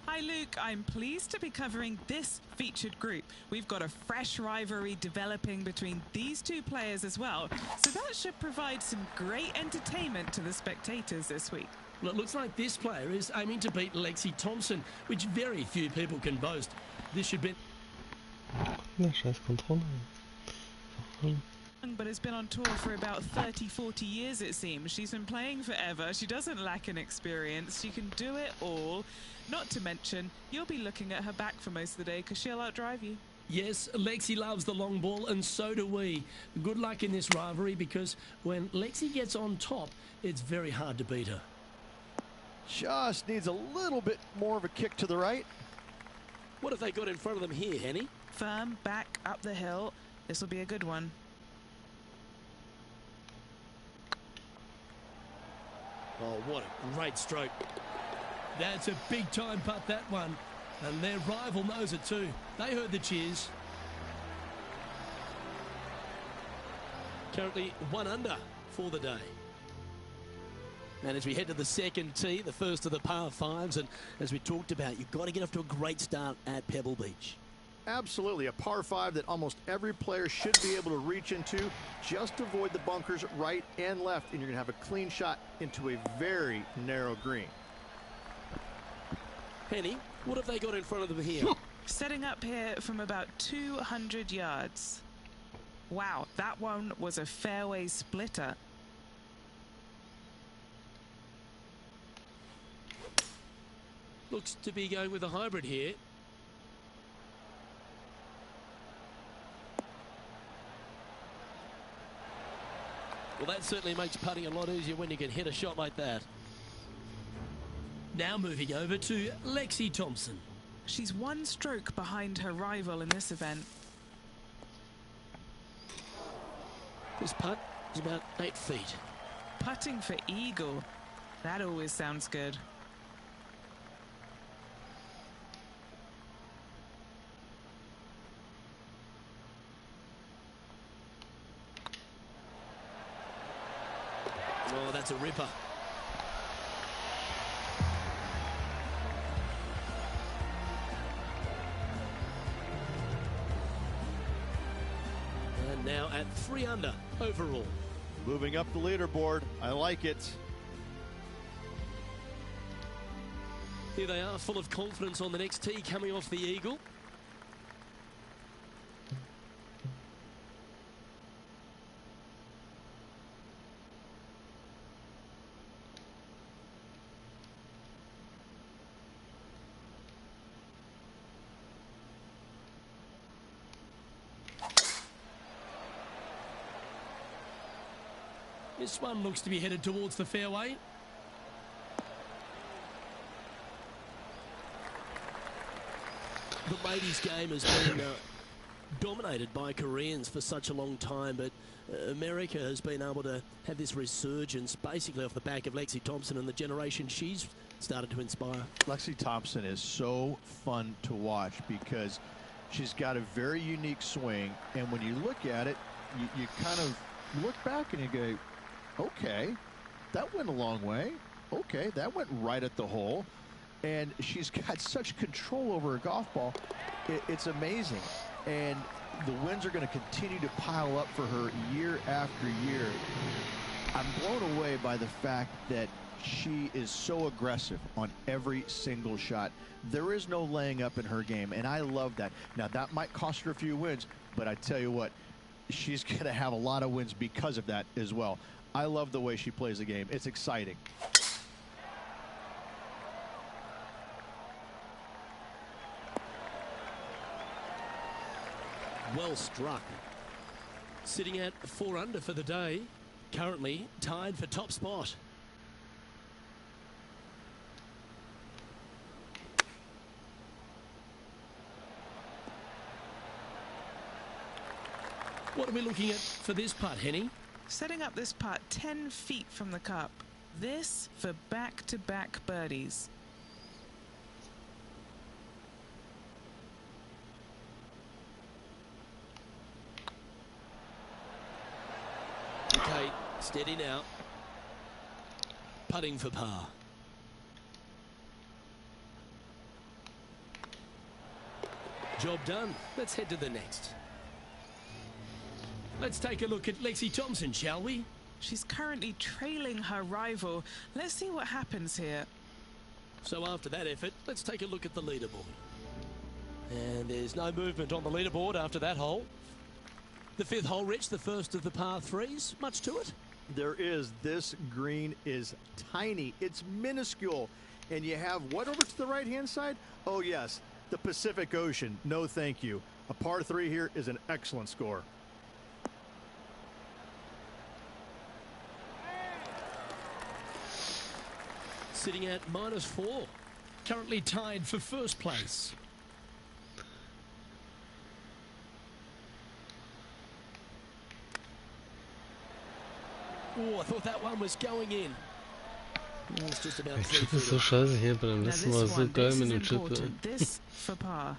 Hi Luke, I'm pleased to be covering this featured group. We've got a fresh rivalry developing between these two players as well, so that should provide some great entertainment to the spectators this week. Well, it looks like this player is aiming to beat Lexi Thompson, which very few people can boast. This should be... Ja, scheiß Kontrolle. But has been on tour for about 30-40 years, it seems. She's been playing forever. She doesn't lack in experience. She can do it all. Not to mention, you'll be looking at her back for most of the day because she'll outdrive you. Yes, Lexi loves the long ball, and so do we. Good luck in this rivalry, because when Lexi gets on top, it's very hard to beat her. Just needs a little bit more of a kick to the right. What have they got in front of them here, Henny? Firm back up the hill. This will be a good one. Oh, what a great stroke. That's a big-time putt, that one. And their rival knows it too. They heard the cheers. Currently 1 under for the day. And as we head to the second tee, the first of the par fives, and as we talked about, you've got to get off to a great start at Pebble Beach. Absolutely, a par 5 that almost every player should be able to reach into. Just avoid the bunkers right and left, and you're going to have a clean shot into a very narrow green. Henny, what have they got in front of them here? Setting up here from about 200 yards. Wow, that one was a fairway splitter. Looks to be going with a hybrid here. Well, that certainly makes putting a lot easier when you can hit a shot like that. Now moving over to Lexi Thompson. She's 1 stroke behind her rival in this event. This putt is about 8 feet. Putting for eagle. That always sounds good. Oh, that's a ripper. And now at 3 under overall. Moving up the leaderboard. I like it. Here they are, full of confidence on the next tee, coming off the eagle. This one looks to be headed towards the fairway. The ladies' game has been dominated by Koreans for such a long time, but America has been able to have this resurgence basically off the back of Lexi Thompson and the generation she's started to inspire. Lexi Thompson is so fun to watch because she's got a very unique swing, and when you look at it, you kind of look back and you go, okay, that went a long way. Okay, that went right at the hole. And she's got such control over her golf ball. It's amazing. And the wins are going to continue to pile up for her year after year. I'm blown away by the fact that she is so aggressive on every single shot. There is no laying up in her game, and I love that. Now, that might cost her a few wins, but I tell you what, she's going to have a lot of wins because of that as well. I love the way she plays the game. It's exciting. Well struck. Sitting at 4 under for the day. Currently tied for top spot. What are we looking at for this putt, Henny? Setting up this putt 10 feet from the cup. This for back-to-back birdies. Okay, steady now. Putting for par. Job done. Let's head to the next. Let's take a look at Lexi Thompson, shall we? She's currently trailing her rival. Let's see what happens here. So after that effort, let's take a look at the leaderboard. And there's no movement on the leaderboard after that hole. The fifth hole, Rich, the first of the par threes. Much to it? There is. This green is tiny. It's minuscule. And you have what over to the right-hand side? Oh, yes, the Pacific Ocean. No, thank you. A par 3 here is an excellent score. Sitting at -4. Currently tied for first place. Oh, I thought that one was going in. Oh, it's just about Der Chip ist so scheiße hier, beim letzten Mal so geil mit dem Chip. This for par.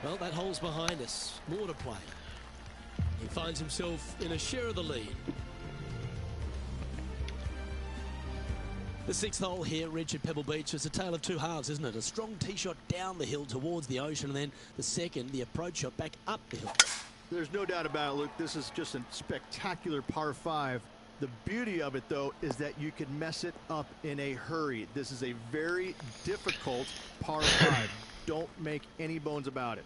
Well, that hole's behind us. More to play. He finds himself in a share of the lead. The sixth hole here, Rich, at Pebble Beach, is a tale of two halves, isn't it? A strong tee shot down the hill towards the ocean, and then the second, the approach shot back up the hill. There's no doubt about it, Luke. This is just a spectacular par 5. The beauty of it, though, is that you can mess it up in a hurry. This is a very difficult par 5. Don't make any bones about it.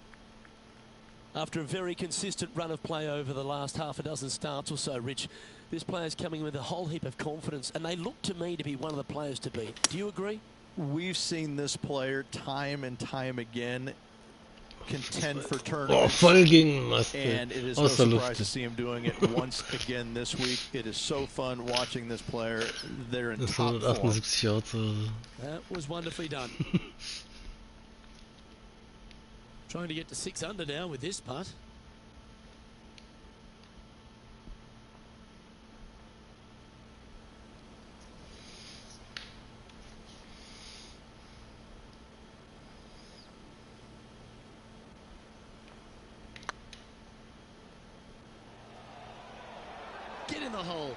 After a very consistent run of play over the last half a dozen starts or so, Rich, this player's coming with a whole heap of confidence, and they look to me to be one of the players to beat. Do you agree? We've seen this player time and time again contend for tournaments. Voll gegen Maste. And it is no surprise to see him doing it once again this week. It is so fun watching this player. They're in top form. That was wonderfully done. Trying to get to 6 under now with this putt. Get in the hole.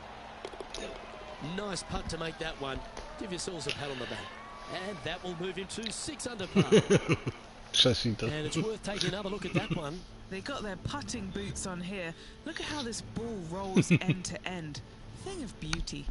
Nice putt to make that one. Give yourselves a pat on the back. And that will move him to 6 under par. And it's worth taking another look at that one. They got their putting boots on here. Look at how this ball rolls end to end. Thing of beauty.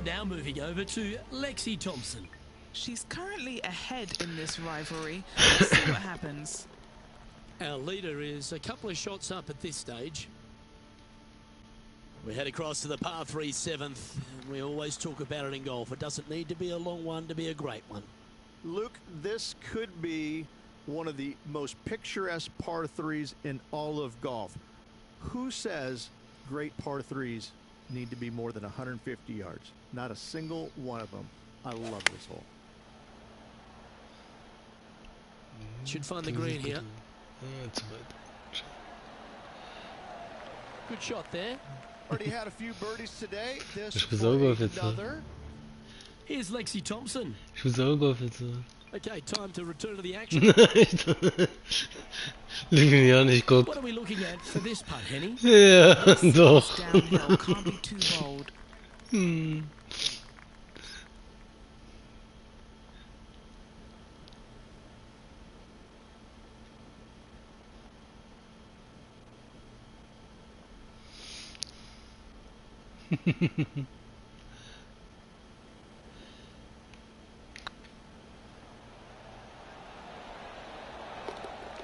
Now moving over to Lexi Thompson. She's currently ahead in this rivalry. Let's see what happens. Our leader is a couple of shots up at this stage. We head across to the par 3 7th. We always talk about it in golf. It doesn't need to be a long one to be a great one. Luke, this could be one of the most picturesque par 3s in all of golf. Who says great par 3s need to be more than 150 yards? Not a single one of them. I love this hole. Should find the green here. Good shot there. Already had a few birdies today. This Ich will Golf jetzt. Here's Lexi Thompson. Ich will Golf jetzt. Okay, time to return to the action. Leg ihn ja nicht, guck. What are we looking at for this putt, Henny? Ja, doch. Downhill, can't be too bold.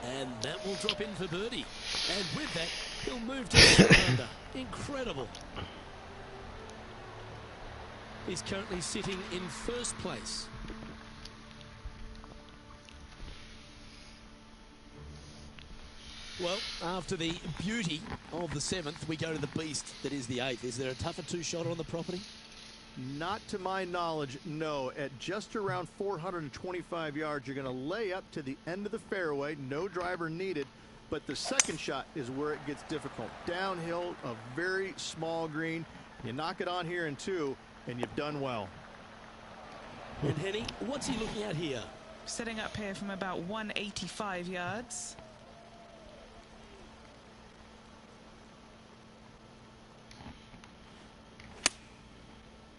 And that will drop in for birdie. And with that, he'll move to 7 under. Incredible. He's currently sitting in first place. Well, after the beauty of the 7th, we go to the beast that is the 8th. Is there a tougher two-shotter on the property? Not to my knowledge, no. At just around 425 yards, you're going to lay up to the end of the fairway. No driver needed. But the second shot is where it gets difficult. Downhill, a very small green. You knock it on here in 2, and you've done well. And Henny, what's he looking at here? Setting up here from about 185 yards.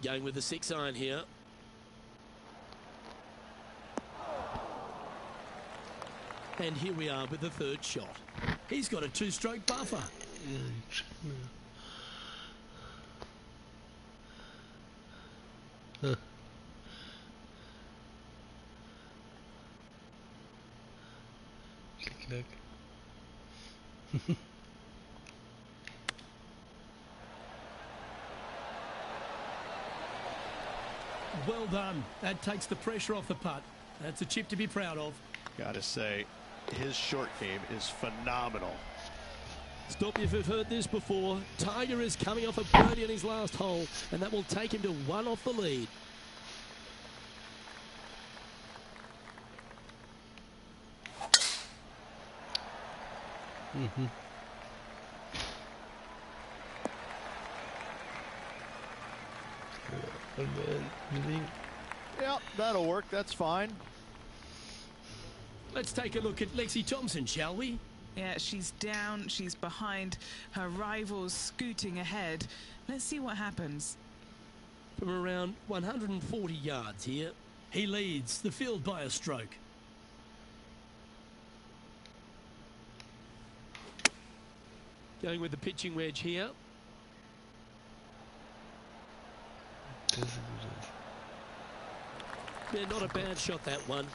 Going with the 6-iron here. And here we are with the 3rd shot. He's got a 2-stroke buffer. Click. Well done. That takes the pressure off the putt. That's a chip to be proud of. Gotta say, his short game is phenomenal. Stop if you've heard this before. Tiger is coming off a birdie on his last hole, and that will take him to 1 off the lead. Yep, that'll work. That's fine. Let's take a look at Lexi Thompson, shall we? Yeah, she's down, she's behind, her rivals scooting ahead. Let's see what happens. From around 140 yards here, he leads the field by a stroke. Going with the pitching wedge here. Yeah, not a bad shot, that one.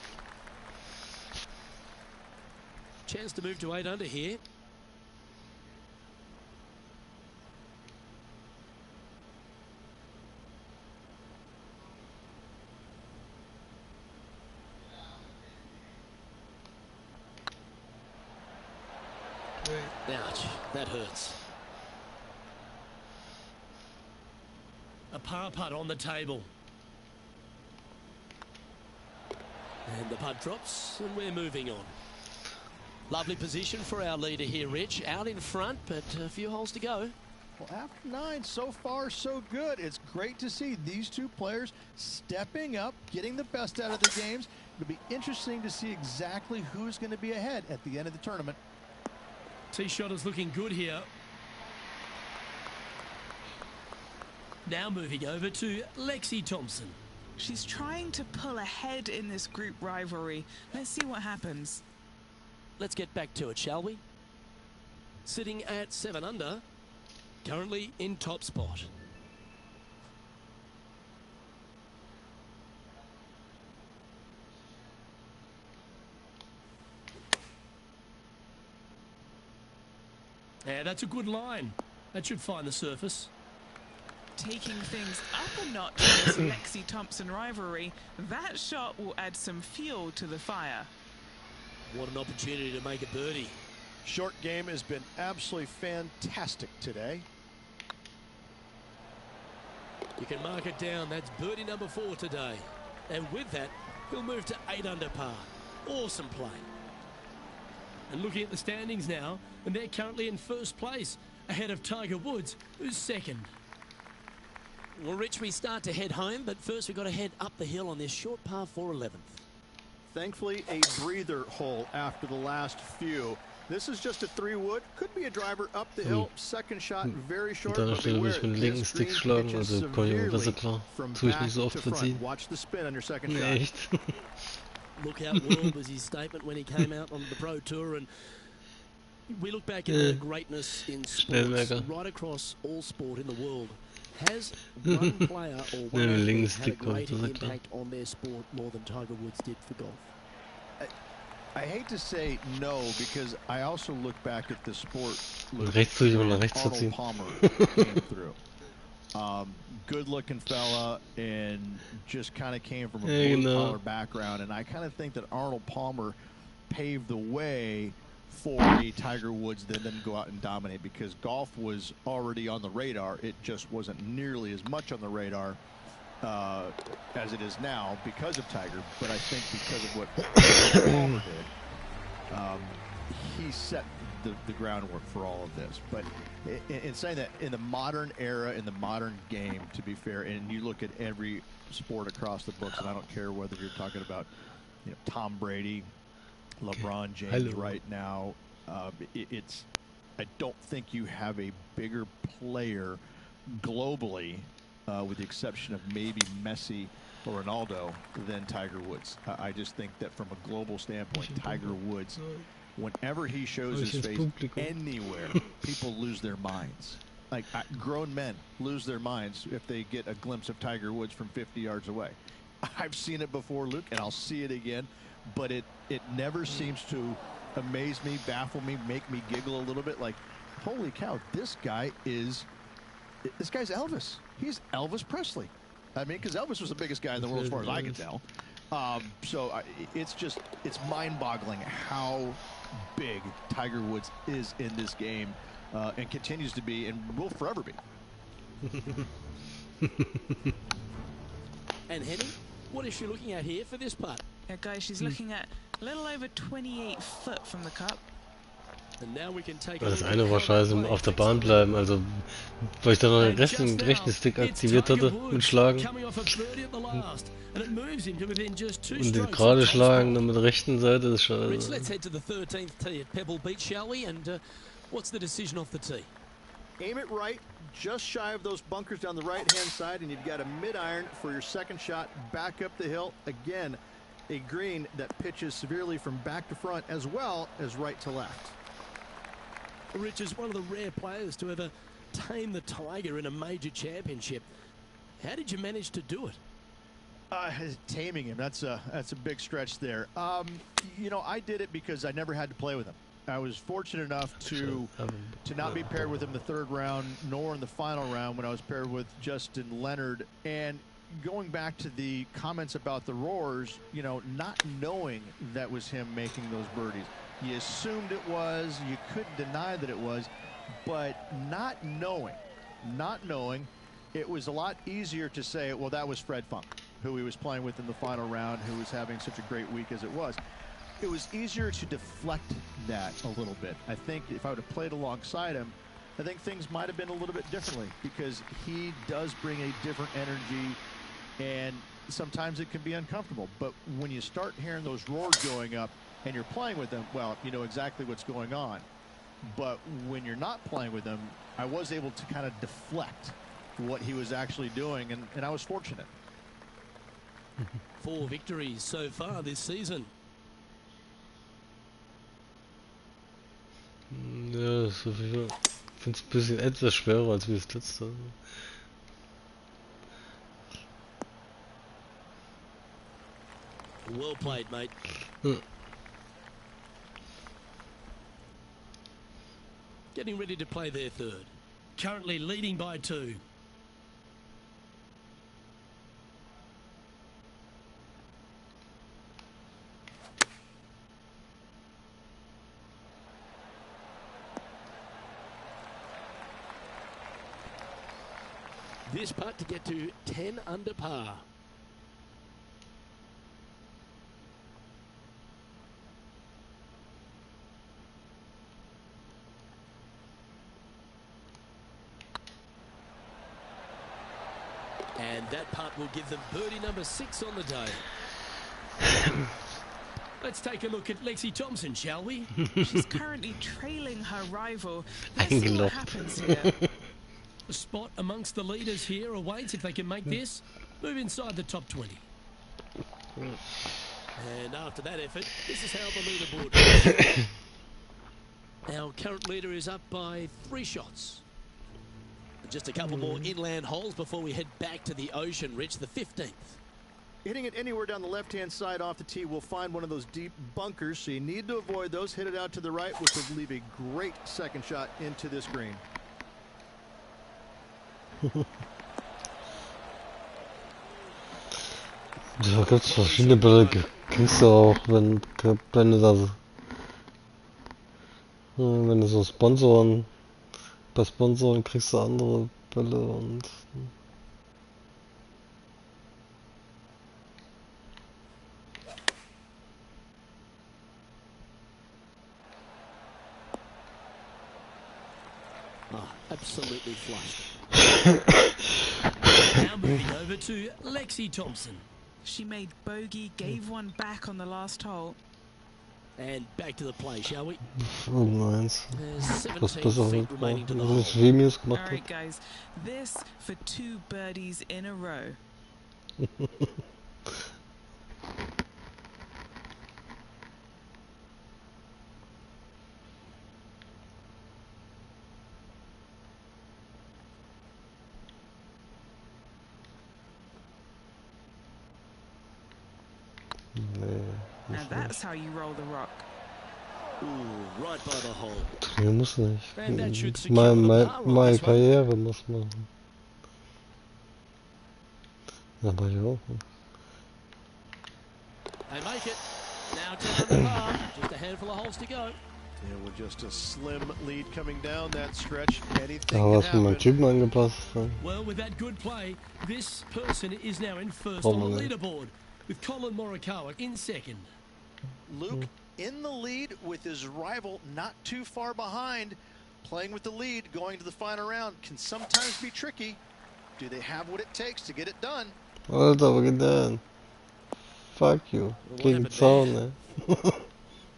Chance to move to 8 under here. Ouch, that hurts. A par putt on the table. And the putt drops, and we're moving on. Lovely position for our leader here, Rich. Out in front, but a few holes to go. Well, after 9, so far, so good. It's great to see these two players stepping up, getting the best out of the games. It'll be interesting to see exactly who's going to be ahead at the end of the tournament. Tee shot is looking good here. Now moving over to Lexi Thompson. She's trying to pull ahead in this group rivalry. Let's see what happens. Let's get back to it, shall we? Sitting at 7 under, currently in top spot. Yeah, that's a good line. That should find the surface. Taking things up a notch in this Lexi Thompson rivalry, that shot will add some fuel to the fire. What an opportunity to make a birdie. Short game has been absolutely fantastic today. You can mark it down. That's birdie number 4 today. And with that, he'll move to 8 under par. Awesome play. And looking at the standings now, and they're currently in first place, ahead of Tiger Woods, who's second. Well, Rich, we start to head home, but first we've got to head up the hill on this short par 4 11th. Thankfully, a breather hole after the last few. This is just a 3-wood. Could be a driver up the hill. Second shot, very short. Da steht ich mit dem linken Stick schlagen, also kann ich besser klar. Tue ich nicht so oft verziehen. Watch the spin on your second shot. Nee, echt? Lookout world was his statement when he came out on the Pro Tour, and we look back at the greatness in sports right across all sport in the world. Has one player or one athlete had a greater impact on their sport more than Tiger Woods did for golf? I hate to say no, because I also look back at the sport. Rechts tue ich immer nach rechts verziehen. Palmer came through. Good-looking fella, and just kind of came from a blue-collar background. And I kind of think that Arnold Palmer paved the way for a Tiger Woods than them go out and dominate, because golf was already on the radar. It just wasn't nearly as much on the radar as it is now because of Tiger. But I think because of what Palmer did, he set the groundwork for all of this. But in saying that, in the modern era, in the modern game, to be fair, and you look at every sport across the books, and I don't care whether you're talking about, you know, Tom Brady, LeBron James right now, I don't think you have a bigger player globally, with the exception of maybe Messi or Ronaldo, than Tiger Woods. I just think that from a global standpoint, Tiger Woods, whenever he shows his face anywhere, people lose their minds. Like, grown men lose their minds if they get a glimpse of Tiger Woods from 50 yards away. I've seen it before, Luke, and I'll see it again, but it never seems to amaze me, baffle me, make me giggle a little bit. Like, holy cow, this guy's Elvis. He's Elvis Presley. I mean, because Elvis was the biggest guy in the world as far as I can tell. It's mind-boggling how big Tiger Woods is in this game, and continues to be, and will forever be. And Henny, what is she looking at here for this putt? Yeah, guys, she's looking at a little over 28 foot from the cup. And now we can take Das eine war scheiße, auf der Bahn bleiben, also weil ich da noch den rechten Stick aktiviert hatte mit Schlagen. Und den gerade Schlagen dann mit der rechten Seite ist scheiße. Let's head to the 13th tee at Pebble Beach, shall we? And what's the decision off the tee? Aim it right, just shy of those bunkers down the right-hand side, and you've got a mid-iron for your second shot back up the hill. Again, a green that pitches severely from back to front as well as right to left. Rich is one of the rare players to ever tame the Tiger in a major championship. How did you manage to do it? Taming him, that's a big stretch there. You know, I did it because I never had to play with him. I was fortunate enough to not be paired with him the third round, nor in the final round when I was paired with Justin Leonard. And going back to the comments about the roars, you know, not knowing that was him making those birdies. You assumed it was, you couldn't deny that it was, but not knowing, it was a lot easier to say, well, that was Fred Funk, who he was playing with in the final round, who was having such a great week as it was. It was easier to deflect that a little bit. I think if I would have played alongside him, I think things might have been a little bit differently, because he does bring a different energy, and sometimes it can be uncomfortable. But when you start hearing those roars going up and you're playing with them, well, you know exactly what's going on. But when you're not playing with them, I was able to kind of deflect what he was actually doing, and I was fortunate. 4 victories so far this season. Ja, ich finde es ein bisschen etwas schwerer als wie das letzte. Well played, mate. Getting ready to play their third. Currently leading by 2. This putt to get to 10 under par. And that putt will give them birdie number 6 on the day. Let's take a look at Lexi Thompson, shall we? She's currently trailing her rival. Let's see what happens here. A spot amongst the leaders here awaits if they can make this. Move inside the top 20. And after that effort, this is how the leaderboard is. Our current leader is up by 3 shots. Just a couple more inland holes before we head back to the ocean, Rich, the 15th. Hitting it anywhere down the left-hand side off the tee will find one of those deep bunkers, so you need to avoid those. Hit it out to the right, which would leave a great second shot into this green. Da gibt es verschiedene Bälle, kriegst du auch, wenn du das Wenn du so Sponsoren, bei Sponsoren kriegst du andere Bälle und absolutely flushed. Now moving over to Lexi Thompson. She made bogey, gave one back on the last hole. And back to the play, shall we? Irgendeins. Was 17 besser feet remaining to the hole. was Vimius gemacht All hat. right, guys, this for 2 birdies in a row. Now that's how you roll the rock. Ooh, right by the hole. Hier muss nicht. And that should secure the par on Meine this one. Karriere muss machen. Aber ja. They make it. Now down the par. Just a handful of holes to go. Yeah, with just a slim lead coming down that stretch, anything Da can was von meinem happen. Typen angepasst. Ja. Well, with that good play, this person is now in first Oh, on the man. leaderboard, with Colin Morikawa in second. Luke in the lead with his rival not too far behind. Playing with the lead, going to the final round can sometimes be tricky. Do they have what it takes to get it done? Alter, wo geht der hin? Fuck you. Gegen Zaun, ne?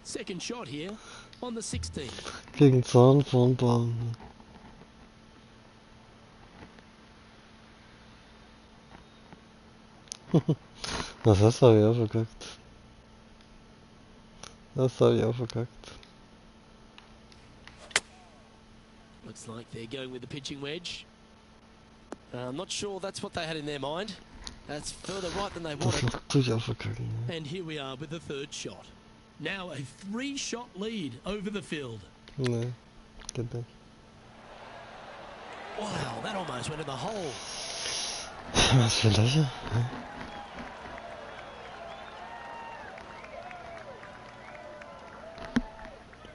Second shot here on the 16th. Gegen Zaun vorn Baum. Das habe ich auch verkackt. Das habe ich auch verkackt. Looks like they're going with the pitching wedge. I'm not sure that's what they had in their mind. That's further right than they Das wanted. tue ich auch verkacken. Ne? And here we are with the third shot. Now a 3-shot lead over the field. Ne, geht nicht. Wow, that almost went in the hole. Was für Löcher?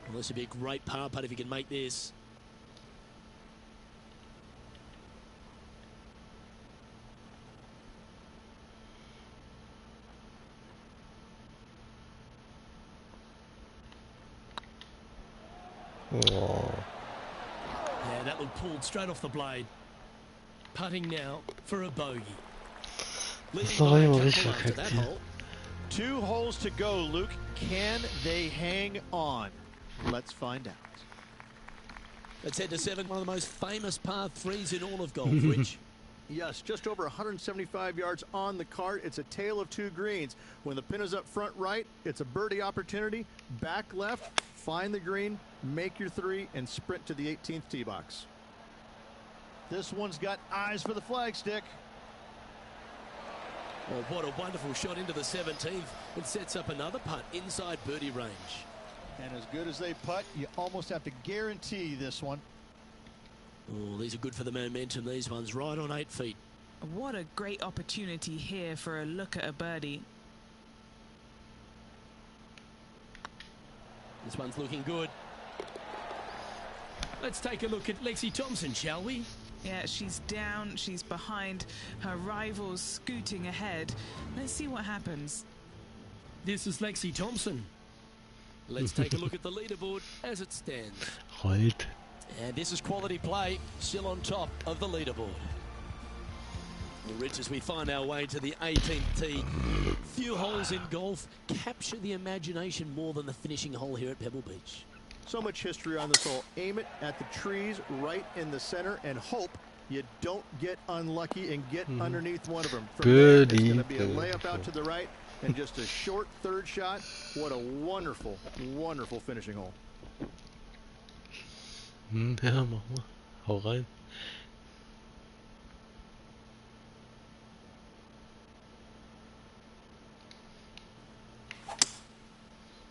Well, this would be a great par putt if you can make this. Oh. Yeah, that one pulled straight off the blade. Putting now for a bogey. Das Leading war by a immer couple richtig after verkackt that hier. hole. 2 holes to go, Luke. Can they hang on? Let's find out. Let's head to 7, one of the most famous par 3s in all of golf, Rich. Yes, just over 175 yards on the cart. It's a tale of 2 greens. When the pin is up front right, it's a birdie opportunity. Back left, find the green, make your 3, and sprint to the 18th tee box. This one's got eyes for the flagstick. Well, what a wonderful shot into the 17th. It sets up another putt inside birdie range. And as good as they putt, you almost have to guarantee this one. Oh, these are good for the momentum, these ones, right on 8 feet. What a great opportunity here for a look at a birdie. This one's looking good. Let's take a look at Lexi Thompson, shall we? Yeah, she's down, she's behind, her rivals scooting ahead. Let's see what happens. This is Lexi Thompson. Let's take a look at the leaderboard as it stands. Right. And this is quality play, still on top of the leaderboard. Well, Rich, as we find our way to the 18th tee, few holes in golf capture the imagination more than the finishing hole here at Pebble Beach. So much history on this hole. Aim it at the trees right in the center and hope you don't get unlucky and get underneath one of them. From there, it's going to be a layup out to the right and just a short third shot. What a wonderful, wonderful finishing hole. Ja, mach mal. Hau rein.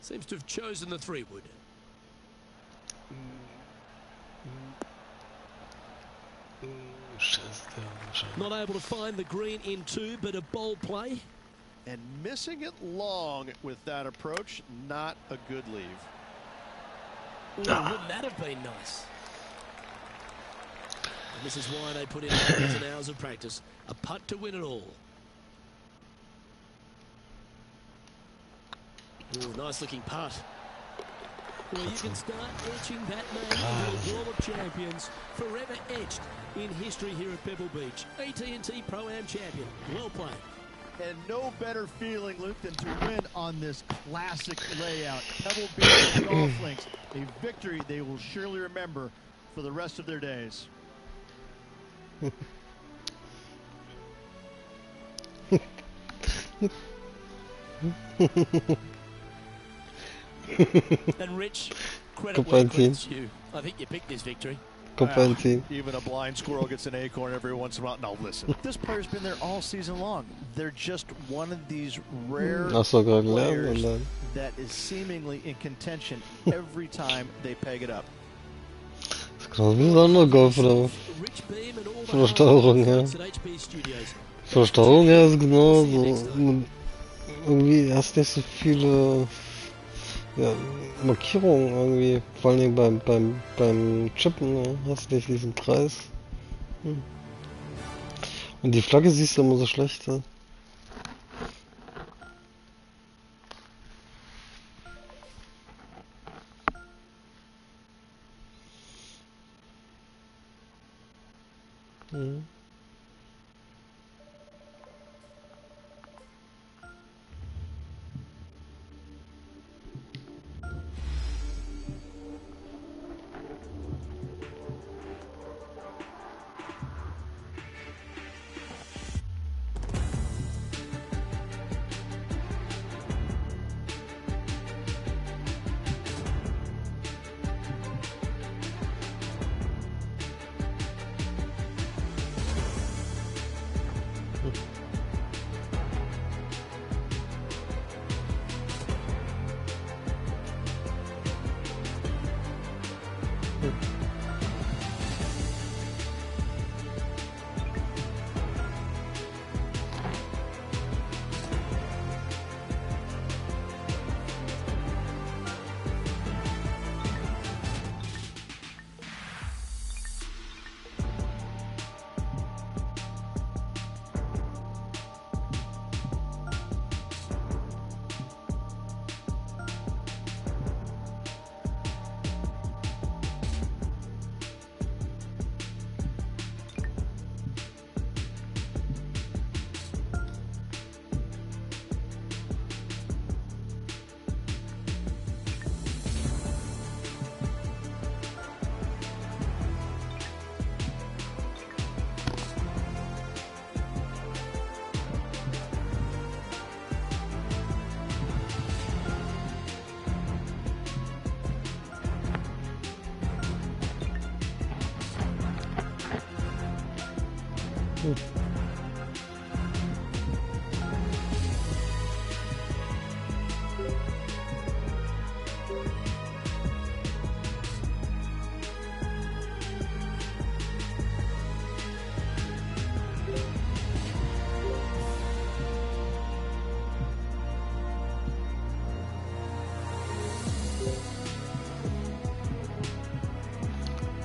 Seems to have chosen the 3-wood. Not able to find the green in 2, but a bold play. And missing it long with that approach, not a good leave. Well, wouldn't that have been nice? And this is why they put in hours and hours of practice. A putt to win it all. Ooh, nice looking putt. Well, you can start etching that name into the wall of champions, forever etched in history here at Pebble Beach. AT&T Pro-Am champion. Well played. And no better feeling, Luke, than to win on this classic layout. Pebble Beach Golf Links, a victory they will surely remember for the rest of their days. And Rich, credit where credit's due. I think you picked this victory. Even a blind squirrel gets an acorn every once in a while. No, listen. This player's been there all season long. They're just one of these rare players that is seemingly in contention every time they peg it up. Genau wie ein anderer Golfer da. Von der Steuerung her. Von der Steuerung her ist genau so. Irgendwie hast nicht so viele Markierungen irgendwie. Vor allem beim Chippen, ne? Hast nicht diesen Kreis. Und die Flagge siehst du immer so schlecht. Ne?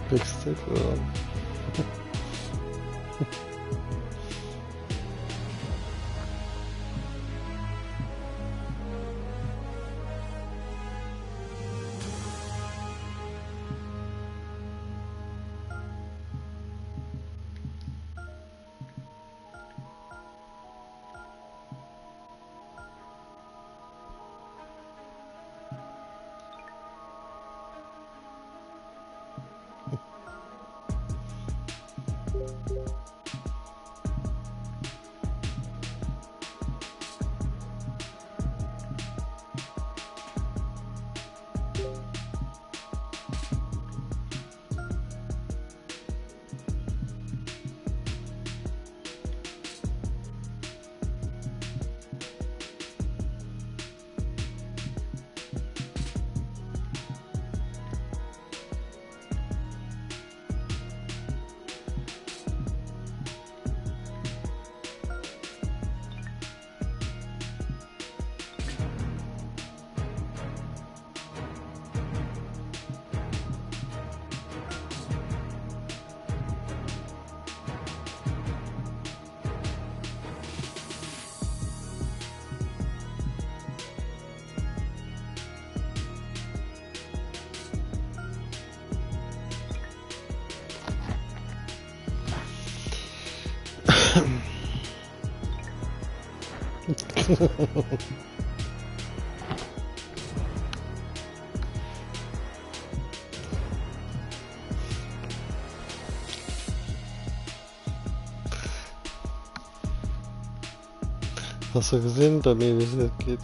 Big Hast du gesehen, Daniel, wie es nicht geht?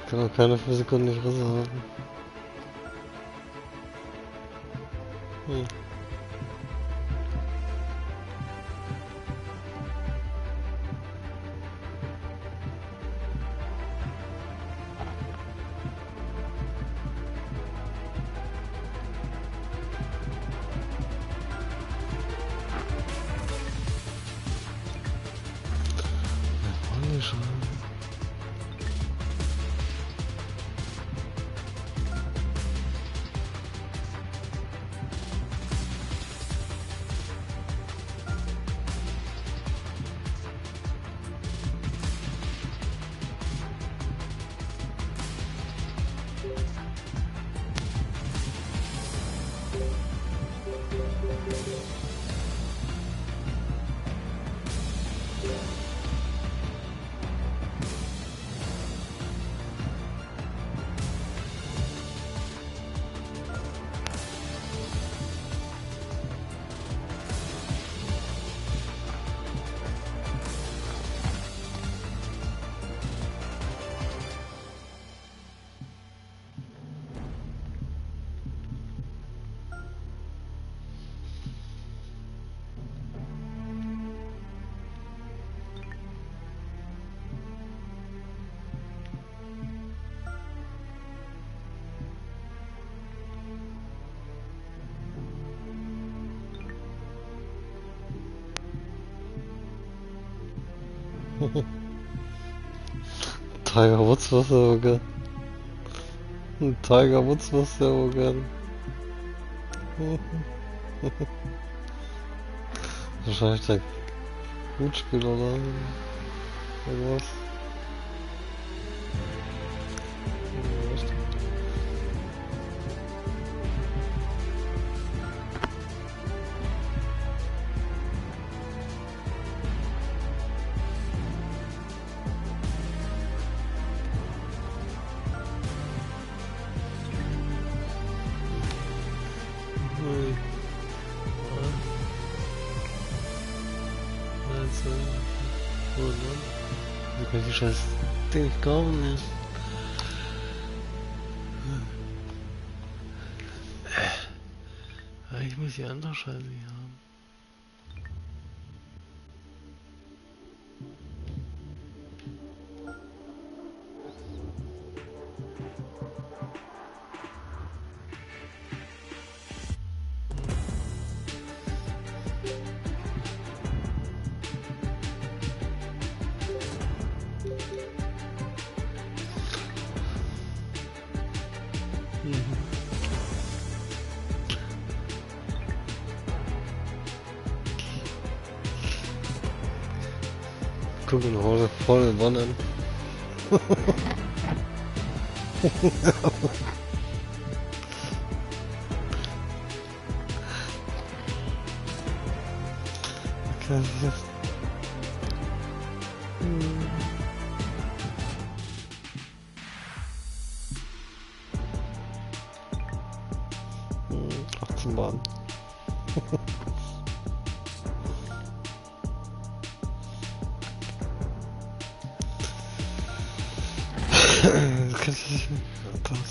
Kann auch keine 5 Sekunden nicht raushaben. Tiger Woods was der wohl gern. Tiger Woods was der wohl gern. Wahrscheinlich der Gutspieler oder irgendwas. Wie kann ich scheiß Ding nicht kaufen, ne? Ich muss die andere Scheiße nicht haben. Guck mal, heute voll Wanne an. Okay, das 18 Bahn. Das ist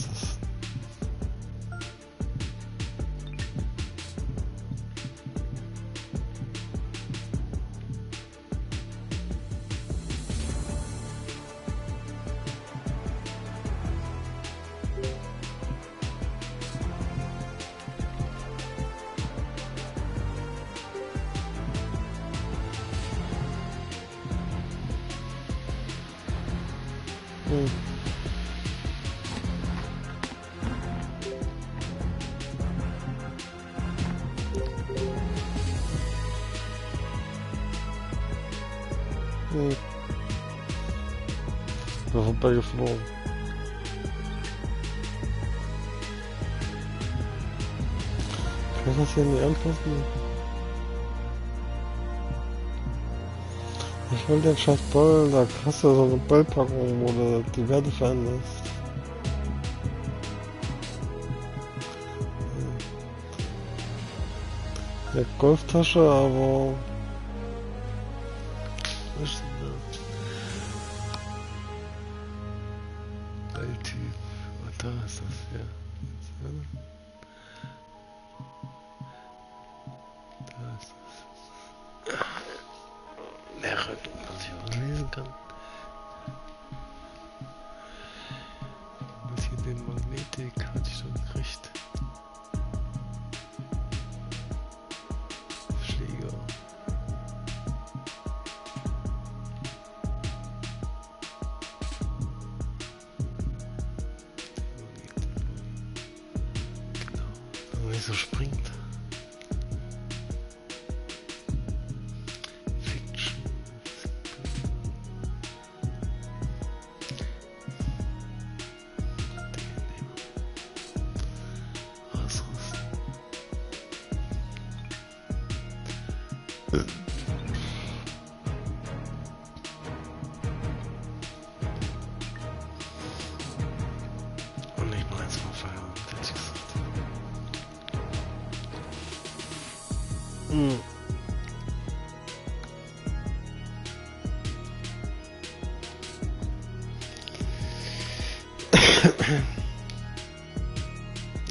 vorbeigeflogen. Ich kann das hier nicht anfassen. Ich will den scheiß Ball, da hast du so eine Ballpackung, wo du die Werte veränderst. Eine Golftasche, aber... Was ist denn da? Typ. Da ist das, ja. Da ist das. Der Rücken, was ich auch lesen kann. Was hier den Magnetik hatte ich schon gekriegt. Schläger. Genau. Wie so springt. Und nicht mal eins von Feierabend, hätte ich gesagt.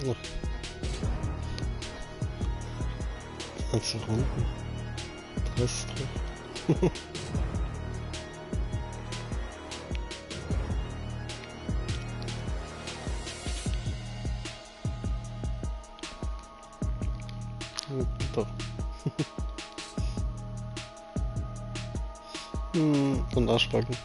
Oh. 20 Runden. 30 drauf. Doch. Und Arschbacken.